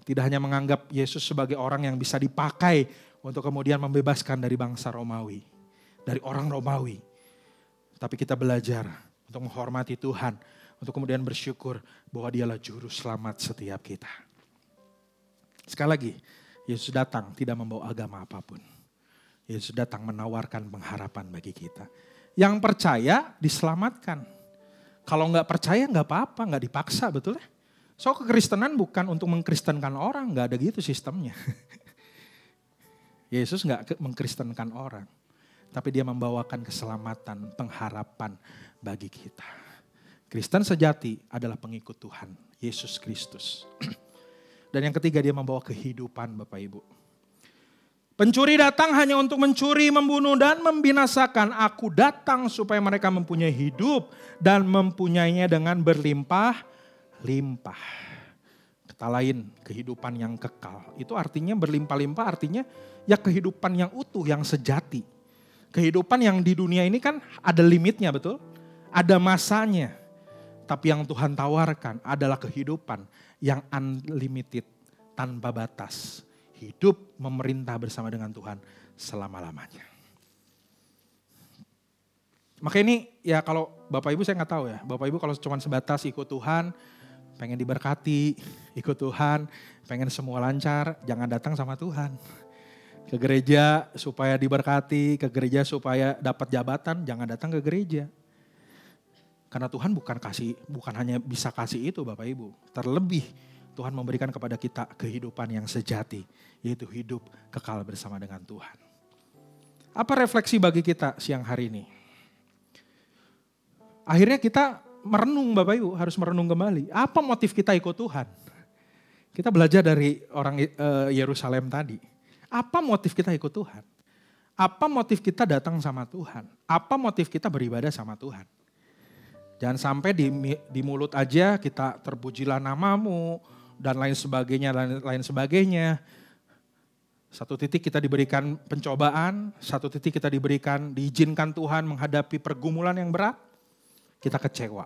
Tidak hanya menganggap Yesus sebagai orang yang bisa dipakai untuk kemudian membebaskan dari bangsa Romawi. Dari orang Romawi. Tapi kita belajar untuk menghormati Tuhan. Untuk kemudian bersyukur bahwa dialah juru selamat setiap kita. Sekali lagi, Yesus datang tidak membawa agama apapun. Yesus datang menawarkan pengharapan bagi kita. Yang percaya diselamatkan. Kalau nggak percaya nggak apa-apa, nggak dipaksa, betul ya? So kekristenan bukan untuk mengkristenkan orang, nggak ada gitu sistemnya. Yesus nggak mengkristenkan orang. Tapi dia membawakan keselamatan, pengharapan bagi kita. Kristen sejati adalah pengikut Tuhan, Yesus Kristus. Dan yang ketiga dia membawa kehidupan Bapak Ibu. Pencuri datang hanya untuk mencuri, membunuh dan membinasakan. Aku datang supaya mereka mempunyai hidup dan mempunyainya dengan berlimpah-limpah. Kata lain, kehidupan yang kekal. Itu artinya berlimpah-limpah artinya ya kehidupan yang utuh, yang sejati. Kehidupan yang di dunia ini kan ada limitnya, betul? Ada masanya. Tapi yang Tuhan tawarkan adalah kehidupan yang unlimited, tanpa batas. Hidup memerintah bersama dengan Tuhan selama-lamanya. Maka ini ya kalau Bapak Ibu saya nggak tahu ya. Bapak Ibu kalau cuma sebatas ikut Tuhan, pengen diberkati, ikut Tuhan, pengen semua lancar, jangan datang sama Tuhan. Ke gereja supaya diberkati, ke gereja supaya dapat jabatan, jangan datang ke gereja. Karena Tuhan bukan hanya bisa kasih itu Bapak Ibu. Terlebih Tuhan memberikan kepada kita kehidupan yang sejati, yaitu hidup kekal bersama dengan Tuhan. Apa refleksi bagi kita siang hari ini? Akhirnya kita merenung Bapak Ibu, harus merenung kembali. Apa motif kita ikut Tuhan? Kita belajar dari orang Yerusalem tadi. Apa motif kita ikut Tuhan? Apa motif kita datang sama Tuhan? Apa motif kita beribadah sama Tuhan? Jangan sampai di mulut aja kita terpujilah namamu dan lain sebagainya. Satu titik kita diberikan pencobaan, satu titik kita diizinkan Tuhan menghadapi pergumulan yang berat, kita kecewa.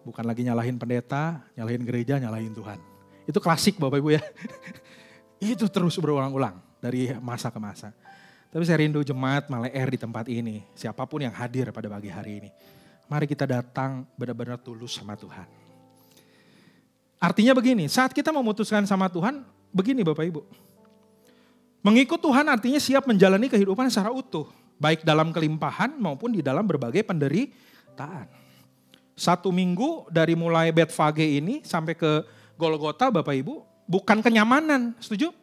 Bukan lagi nyalahin pendeta, nyalahin gereja, nyalahin Tuhan. Itu klasik Bapak Ibu ya. Itu terus berulang-ulang dari masa ke masa. Tapi saya rindu jemaat Maleer di tempat ini, siapapun yang hadir pada pagi hari ini. Mari kita datang benar-benar tulus sama Tuhan. Artinya begini, saat kita memutuskan sama Tuhan, begini Bapak Ibu. Mengikut Tuhan artinya siap menjalani kehidupan secara utuh. Baik dalam kelimpahan maupun di dalam berbagai penderitaan. 1 minggu dari mulai Betfage ini sampai ke Golgota Bapak Ibu, bukan kenyamanan, setuju?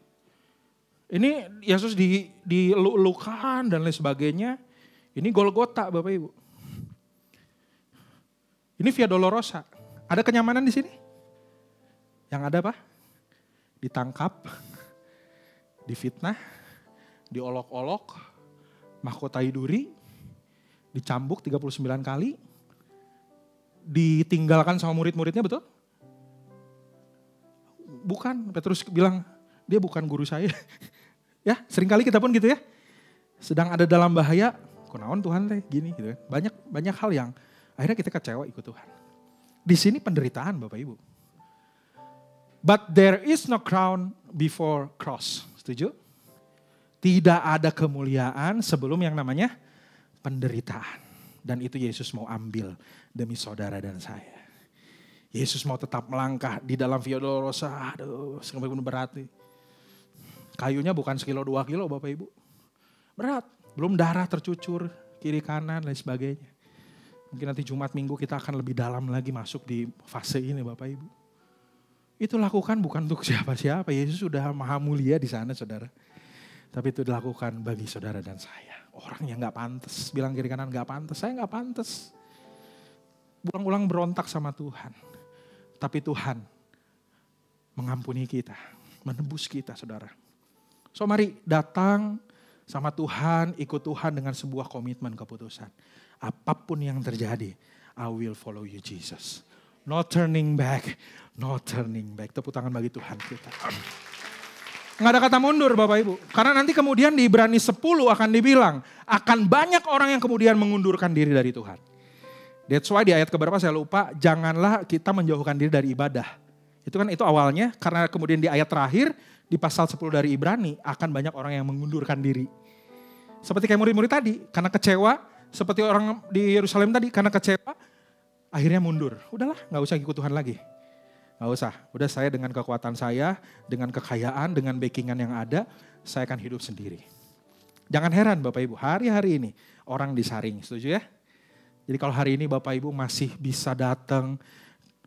Ini Yesus dilulukan dan lain sebagainya. Ini Golgota Bapak Ibu. Ini Via Dolorosa. Ada kenyamanan di sini? Yang ada apa? Ditangkap, difitnah, diolok-olok, mahkotai duri, dicambuk 39 kali, ditinggalkan sama murid-muridnya, betul? Bukan, Petrus bilang, dia bukan guru saya. Ya, seringkali kita pun gitu ya. Sedang ada dalam bahaya, kunaon Tuhan teh gini gitu kan. Banyak hal yang akhirnya kita kecewa ikut Tuhan. Di sini penderitaan Bapak Ibu. But there is no crown before cross. Setuju? Tidak ada kemuliaan sebelum yang namanya penderitaan. Dan itu Yesus mau ambil demi saudara dan saya. Yesus mau tetap melangkah di dalam Via Dolorosa. Aduh, sampai berat nih. Kayunya bukan 1 kilo 2 kilo Bapak Ibu. Berat. Belum darah tercucur kiri kanan dan sebagainya. Mungkin nanti Jumat Minggu kita akan lebih dalam lagi masuk di fase ini Bapak Ibu. Itu lakukan bukan untuk siapa-siapa. Yesus sudah maha mulia di sana saudara. Tapi itu dilakukan bagi saudara dan saya. Orang yang gak pantas. Bilang kiri kanan gak pantas. Saya gak pantas. Ulang-ulang berontak sama Tuhan. Tapi Tuhan mengampuni kita. Menebus kita saudara. So mari datang sama Tuhan. Ikut Tuhan dengan sebuah komitmen keputusan. Apapun yang terjadi, I will follow you Jesus. No turning back, no turning back. Tepuk tangan bagi Tuhan kita. Nggak ada kata mundur Bapak Ibu. Karena nanti kemudian di Ibrani 10 akan dibilang, akan banyak orang yang kemudian mengundurkan diri dari Tuhan. That's why di ayat keberapa saya lupa, janganlah kita menjauhkan diri dari ibadah. Itu awalnya, karena kemudian di ayat terakhir, di pasal 10 dari Ibrani, akan banyak orang yang mengundurkan diri. Seperti kayak murid-murid tadi, karena kecewa. Seperti orang di Yerusalem tadi, karena kecewa, akhirnya mundur. Udahlah, gak usah ikut Tuhan lagi. Gak usah, udah saya dengan kekuatan saya, dengan kekayaan, dengan backingan yang ada, saya akan hidup sendiri. Jangan heran Bapak Ibu, hari-hari ini orang disaring, setuju ya? Jadi kalau hari ini Bapak Ibu masih bisa datang,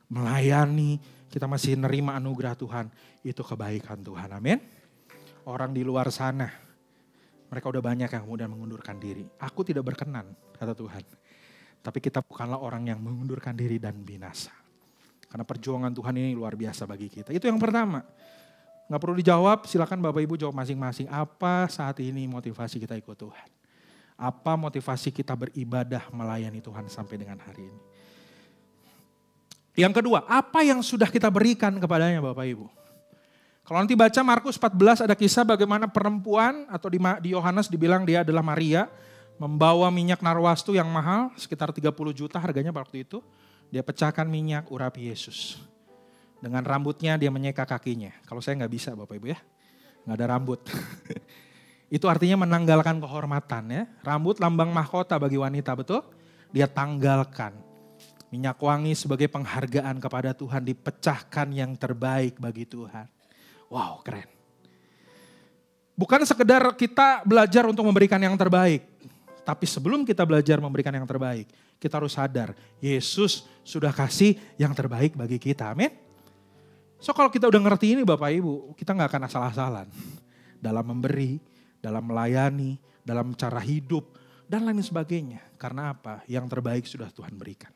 melayani, kita masih nerima anugerah Tuhan, itu kebaikan Tuhan, amin. Orang di luar sana, mereka udah banyak yang kemudian mengundurkan diri. Aku tidak berkenan, kata Tuhan. Tapi kita bukanlah orang yang mengundurkan diri dan binasa. Karena perjuangan Tuhan ini luar biasa bagi kita. Itu yang pertama. Gak perlu dijawab, silakan Bapak Ibu jawab masing-masing. Apa saat ini motivasi kita ikut Tuhan? Apa motivasi kita beribadah melayani Tuhan sampai dengan hari ini? Yang kedua, apa yang sudah kita berikan kepadanya Bapak Ibu? Kalau nanti baca Markus 14 ada kisah bagaimana perempuan atau di Yohanes dibilang dia adalah Maria. Membawa minyak narwastu yang mahal sekitar 30 juta harganya waktu itu. Dia pecahkan minyak urapi Yesus. Dengan rambutnya dia menyeka kakinya. Kalau saya gak bisa Bapak Ibu ya. Gak ada rambut. Itu artinya menanggalkan kehormatan ya. Rambut lambang mahkota bagi wanita betul. Dia tanggalkan. Minyak wangi sebagai penghargaan kepada Tuhan. Dipecahkan yang terbaik bagi Tuhan. Wow, keren. Bukan sekedar kita belajar untuk memberikan yang terbaik. Tapi sebelum kita belajar memberikan yang terbaik, kita harus sadar Yesus sudah kasih yang terbaik bagi kita. Amin. So kalau kita udah ngerti ini Bapak Ibu, kita gak akan asal-asalan. Dalam memberi, dalam melayani, dalam cara hidup, dan lain sebagainya. Karena apa? Yang terbaik sudah Tuhan berikan.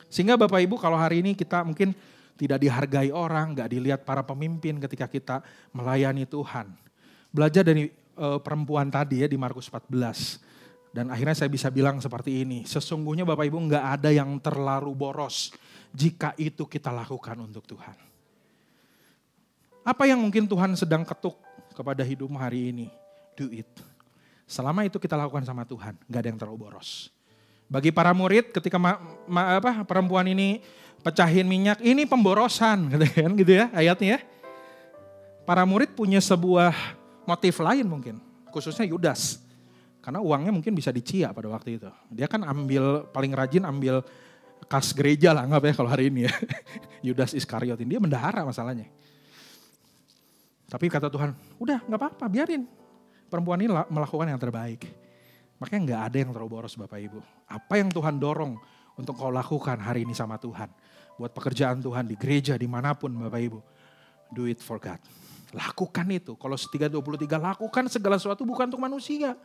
Sehingga Bapak Ibu kalau hari ini kita mungkin tidak dihargai orang, gak dilihat para pemimpin ketika kita melayani Tuhan. Belajar dari perempuan tadi ya di Markus 14. Dan akhirnya saya bisa bilang seperti ini, sesungguhnya Bapak Ibu nggak ada yang terlalu boros jika itu kita lakukan untuk Tuhan. Apa yang mungkin Tuhan sedang ketuk kepada hidupmu hari ini? Do it. Selama itu kita lakukan sama Tuhan, nggak ada yang terlalu boros. Bagi para murid ketika perempuan ini pecahin minyak, ini pemborosan gitu ya ayatnya ya. Para murid punya sebuah motif lain mungkin, khususnya Yudas. Karena uangnya mungkin bisa dicia pada waktu itu. Dia kan paling rajin ambil kas gereja lah, anggap ya kalau hari ini ya. Yudas Iskariot ini, dia bendahara masalahnya. Tapi kata Tuhan, udah gak apa-apa, biarin. Perempuan ini melakukan yang terbaik. Makanya gak ada yang terlalu boros Bapak Ibu. Apa yang Tuhan dorong untuk kau lakukan hari ini sama Tuhan. Buat pekerjaan Tuhan di gereja, dimanapun Bapak Ibu. Do it for God. Lakukan itu. Kalau 3:23, lakukan segala sesuatu bukan untuk manusia.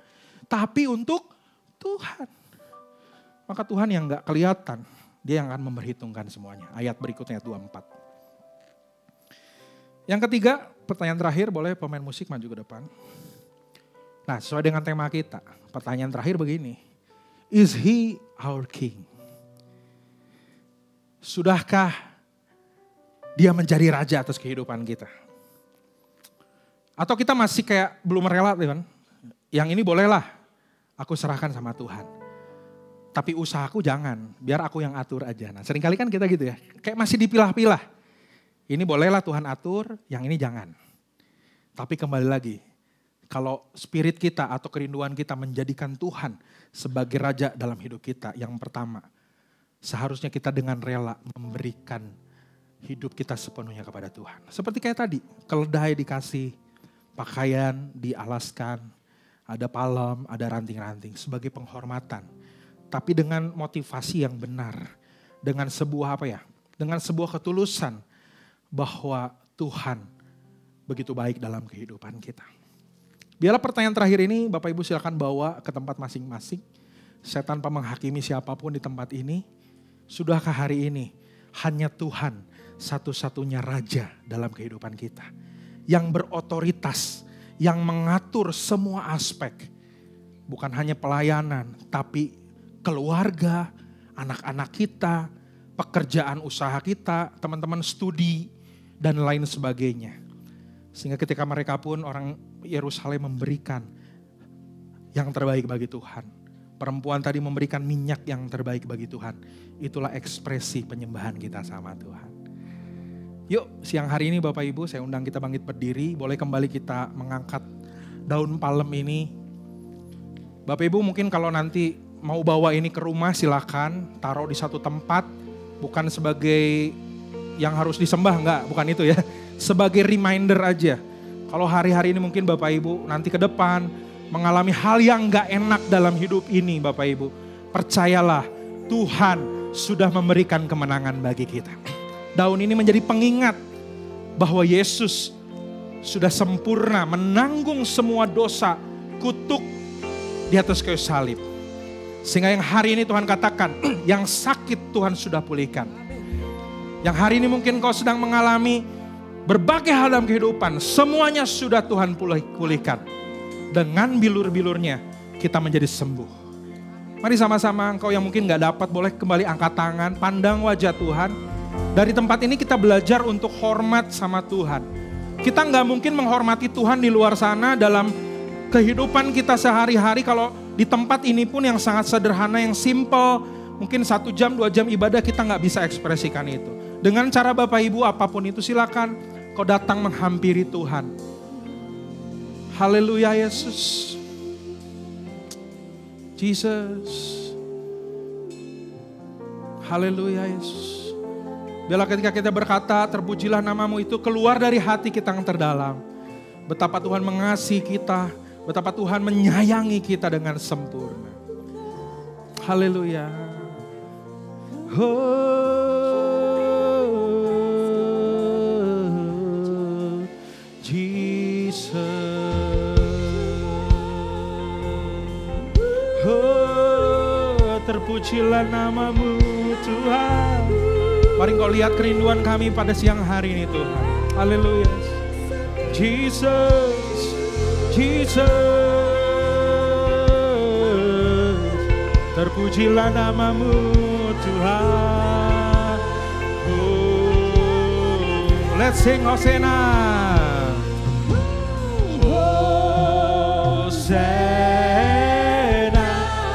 Tapi untuk Tuhan. Maka Tuhan yang gak kelihatan, dia yang akan memperhitungkan semuanya. Ayat berikutnya 24. Yang ketiga, pertanyaan terakhir, boleh pemain musik maju ke depan. Nah, sesuai dengan tema kita, pertanyaan terakhir begini. Is he our king? Sudahkah dia menjadi raja atas kehidupan kita? Atau kita masih kayak belum rela, kan? Yang ini bolehlah, aku serahkan sama Tuhan. Tapi usahaku jangan, biar aku yang atur aja. Nah seringkali kan kita gitu ya, kayak masih dipilah-pilah. Ini bolehlah Tuhan atur, yang ini jangan. Tapi kembali lagi, kalau spirit kita atau kerinduan kita menjadikan Tuhan sebagai raja dalam hidup kita, yang pertama, seharusnya kita dengan rela memberikan hidup kita sepenuhnya kepada Tuhan. Seperti kayak tadi, keledai dikasih, pakaian dialaskan, ada palem, ada ranting-ranting sebagai penghormatan. Tapi dengan motivasi yang benar. Dengan sebuah dengan sebuah ketulusan bahwa Tuhan begitu baik dalam kehidupan kita. Biarlah pertanyaan terakhir ini Bapak Ibu silakan bawa ke tempat masing-masing. Saya tanpa menghakimi siapapun di tempat ini. Sudahkah hari ini hanya Tuhan satu-satunya raja dalam kehidupan kita. Yang berotoritas, yang mengatur semua aspek. Bukan hanya pelayanan, tapi keluarga, anak-anak kita, pekerjaan usaha kita, teman-teman studi, dan lain sebagainya. Sehingga ketika mereka pun orang Yerusalem memberikan yang terbaik bagi Tuhan. Perempuan tadi memberikan minyak yang terbaik bagi Tuhan. Itulah ekspresi penyembahan kita sama Tuhan. Yuk siang hari ini Bapak Ibu saya undang kita bangkit berdiri. Boleh kembali kita mengangkat daun palem ini. Bapak Ibu mungkin kalau nanti mau bawa ini ke rumah silakan. Taruh di satu tempat. Bukan sebagai yang harus disembah, enggak. Bukan itu ya. Sebagai reminder aja. Kalau hari-hari ini mungkin Bapak Ibu nanti ke depan mengalami hal yang enggak enak dalam hidup ini Bapak Ibu. Percayalah Tuhan sudah memberikan kemenangan bagi kita. Daun ini menjadi pengingat bahwa Yesus sudah sempurna menanggung semua dosa kutuk di atas kayu salib. Sehingga yang hari ini Tuhan katakan, yang sakit Tuhan sudah pulihkan. Yang hari ini mungkin kau sedang mengalami berbagai hal dalam kehidupan, semuanya sudah Tuhan pulihkan. Dengan bilur-bilurnya kita menjadi sembuh. Mari sama-sama engkau yang mungkin gak dapat boleh kembali angkat tangan, pandang wajah Tuhan. Dari tempat ini kita belajar untuk hormat sama Tuhan. Kita gak mungkin menghormati Tuhan di luar sana dalam kehidupan kita sehari-hari. Kalau di tempat ini pun yang sangat sederhana, yang simple. Mungkin 1 jam, 2 jam ibadah kita gak bisa ekspresikan itu. Dengan cara Bapak Ibu apapun itu silakan kau datang menghampiri Tuhan. Haleluya Yesus. Jesus. Haleluya Yesus. Bila ketika kita berkata terpujilah namamu itu keluar dari hati kita yang terdalam. Betapa Tuhan mengasihi kita. Betapa Tuhan menyayangi kita dengan sempurna. Haleluya. Oh, Jesus. Oh, terpujilah namamu Tuhan. Mari kau lihat kerinduan kami pada siang hari ini Tuhan. Haleluya. Jesus, Jesus. Terpujilah namamu Tuhan. Let's sing Hosana. Hosana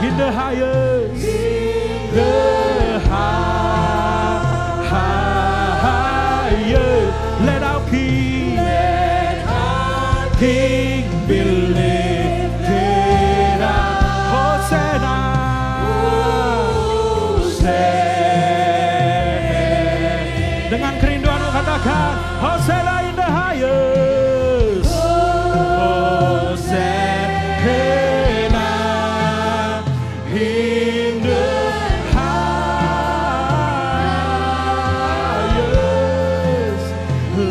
in the highest, the highest. Let our King be lifted up. Hosana, Hosana. Dengan kerinduanmu katakan Hosana in the highest. Hosana in the highest.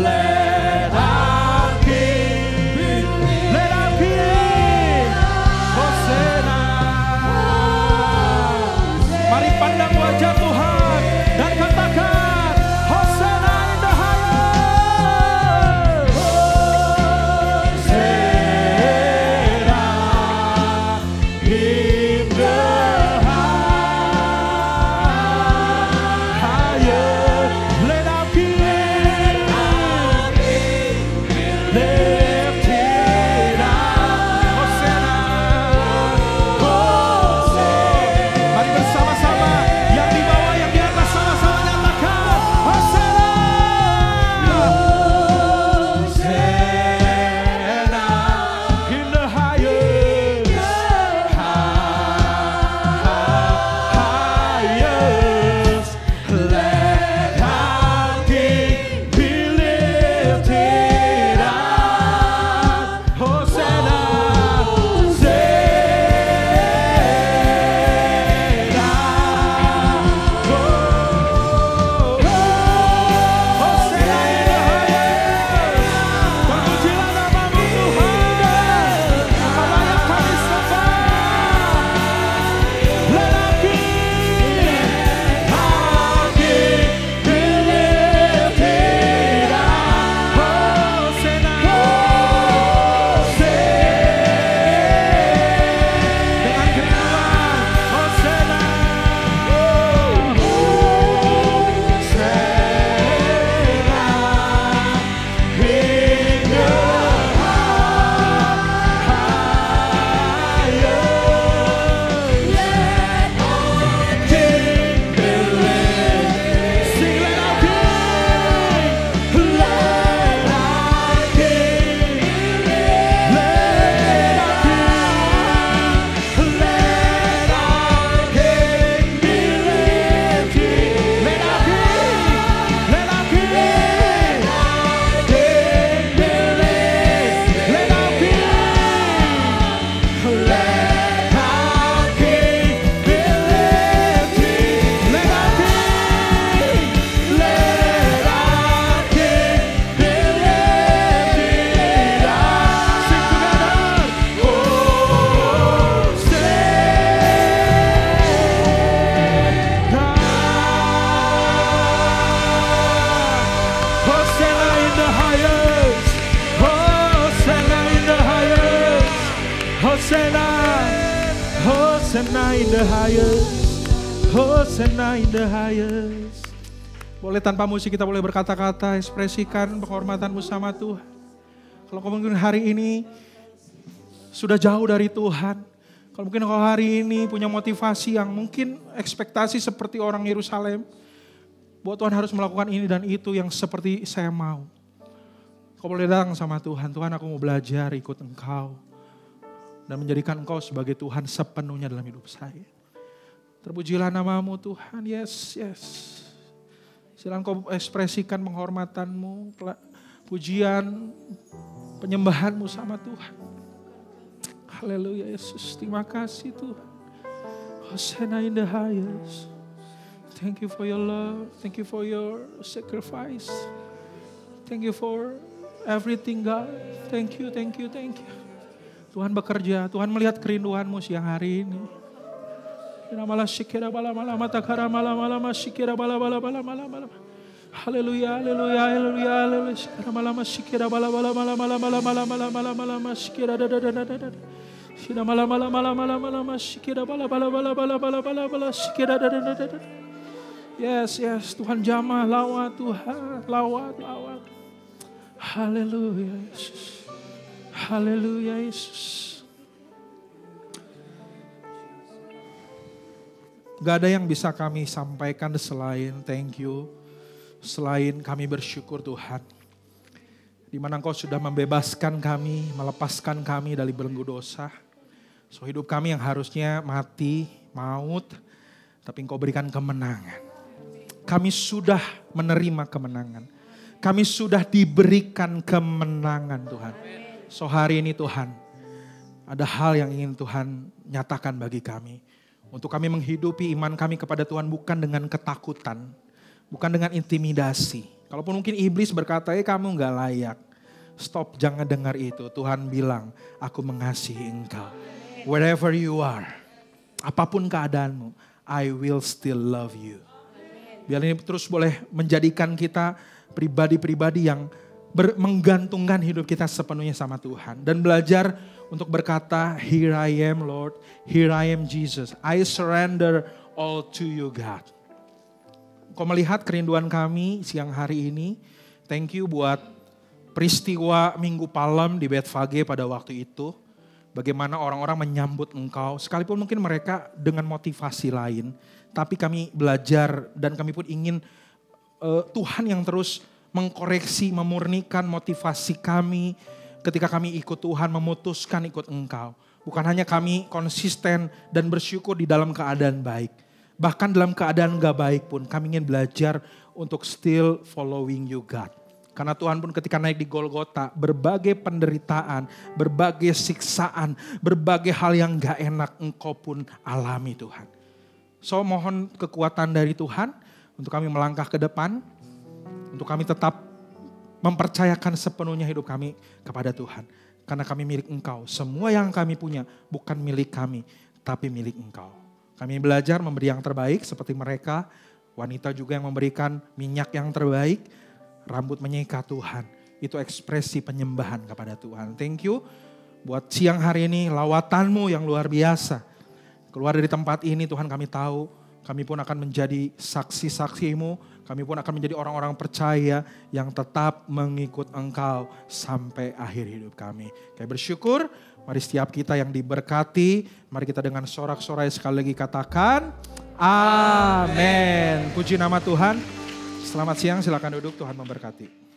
Let our King, Hosana. Mari pandang wajah Tuhan dan katakan Hosana in the highest. Hosana in the highest. Let our King lifted up. Hosana, Hosana. Mari bersama-sama yang di bawah yang di atas sama-sama nyatakan Hosana. Hosana in the highest. Highest. Let our King be lifted up. Hosana, Hosana in the highest. Hosana in the highest. Boleh tanpa musik kita boleh berkata-kata, ekspresikan penghormatanmu sama Tuhan. Kalau mungkin hari ini sudah jauh dari Tuhan, kalau mungkin kau hari ini punya motivasi yang mungkin ekspektasi seperti orang Yerusalem, bahwa Tuhan harus melakukan ini dan itu yang seperti saya mau. Kau boleh datang sama Tuhan, Tuhan aku mau belajar ikut Engkau. Dan menjadikan Engkau sebagai Tuhan sepenuhnya dalam hidup saya. Terpujilah namamu Tuhan, yes, yes. Silakan kau ekspresikan penghormatanmu, pujian, penyembahanmu sama Tuhan. Haleluya Yesus, terima kasih Tuhan. Hosana in the highest. Thank you for your love, thank you for your sacrifice. Thank you for everything God. Thank you, thank you, thank you. Tuhan bekerja, Tuhan melihat kerinduanmu siang hari ini. Haleluya, haleluya, haleluya, haleluya. Shida mala mala mala mala mala mala shikira bala bala bala bala bala bala bala shikira da da da da. Yes, yes, Tuhan jamah, lawat Tuhan, lawat, lawat. Haleluya Yesus. Haleluya Yesus. Gak ada yang bisa kami sampaikan selain thank you. Selain kami bersyukur Tuhan. Di mana Engkau sudah membebaskan kami, melepaskan kami dari belenggu dosa. So hidup kami yang harusnya mati, maut, tapi Engkau berikan kemenangan. Kami sudah menerima kemenangan. Kami sudah diberikan kemenangan Tuhan. So hari ini Tuhan, ada hal yang ingin Tuhan nyatakan bagi kami. Untuk kami menghidupi iman kami kepada Tuhan bukan dengan ketakutan. Bukan dengan intimidasi. Kalaupun mungkin iblis berkata, kamu gak layak. Stop, jangan dengar itu. Tuhan bilang, aku mengasihi engkau. Wherever you are, apapun keadaanmu, I will still love you. Biar ini terus boleh menjadikan kita pribadi-pribadi yang menggantungkan hidup kita sepenuhnya sama Tuhan. Dan belajar untuk berkata, here I am Lord, here I am Jesus. I surrender all to you God. Kau melihat kerinduan kami siang hari ini. Thank you buat peristiwa Minggu Palem di Bethphage pada waktu itu. Bagaimana orang-orang menyambut engkau. Sekalipun mungkin mereka dengan motivasi lain. Tapi kami belajar dan kami pun ingin Tuhan yang terus mengkoreksi, memurnikan motivasi kami. Ketika kami ikut Tuhan, memutuskan ikut engkau. Bukan hanya kami konsisten dan bersyukur di dalam keadaan baik. Bahkan dalam keadaan gak baik pun kami ingin belajar untuk still following you God. Karena Tuhan pun ketika naik di Golgota, berbagai penderitaan, berbagai siksaan, berbagai hal yang gak enak engkau pun alami Tuhan. So mohon kekuatan dari Tuhan untuk kami melangkah ke depan, untuk kami tetap mempercayakan sepenuhnya hidup kami kepada Tuhan. Karena kami milik engkau, semua yang kami punya bukan milik kami, tapi milik engkau. Kami belajar memberi yang terbaik seperti mereka, wanita juga yang memberikan minyak yang terbaik, rambut menyeka Tuhan. Itu ekspresi penyembahan kepada Tuhan. Thank you buat siang hari ini, lawatanmu yang luar biasa. Keluar dari tempat ini Tuhan kami tahu, kami pun akan menjadi saksi-saksi-Mu, kami pun akan menjadi orang-orang percaya yang tetap mengikut Engkau sampai akhir hidup kami. Kami bersyukur, mari setiap kita yang diberkati, mari kita dengan sorak-sorai sekali lagi katakan, amin. Puji nama Tuhan, selamat siang, silakan duduk, Tuhan memberkati.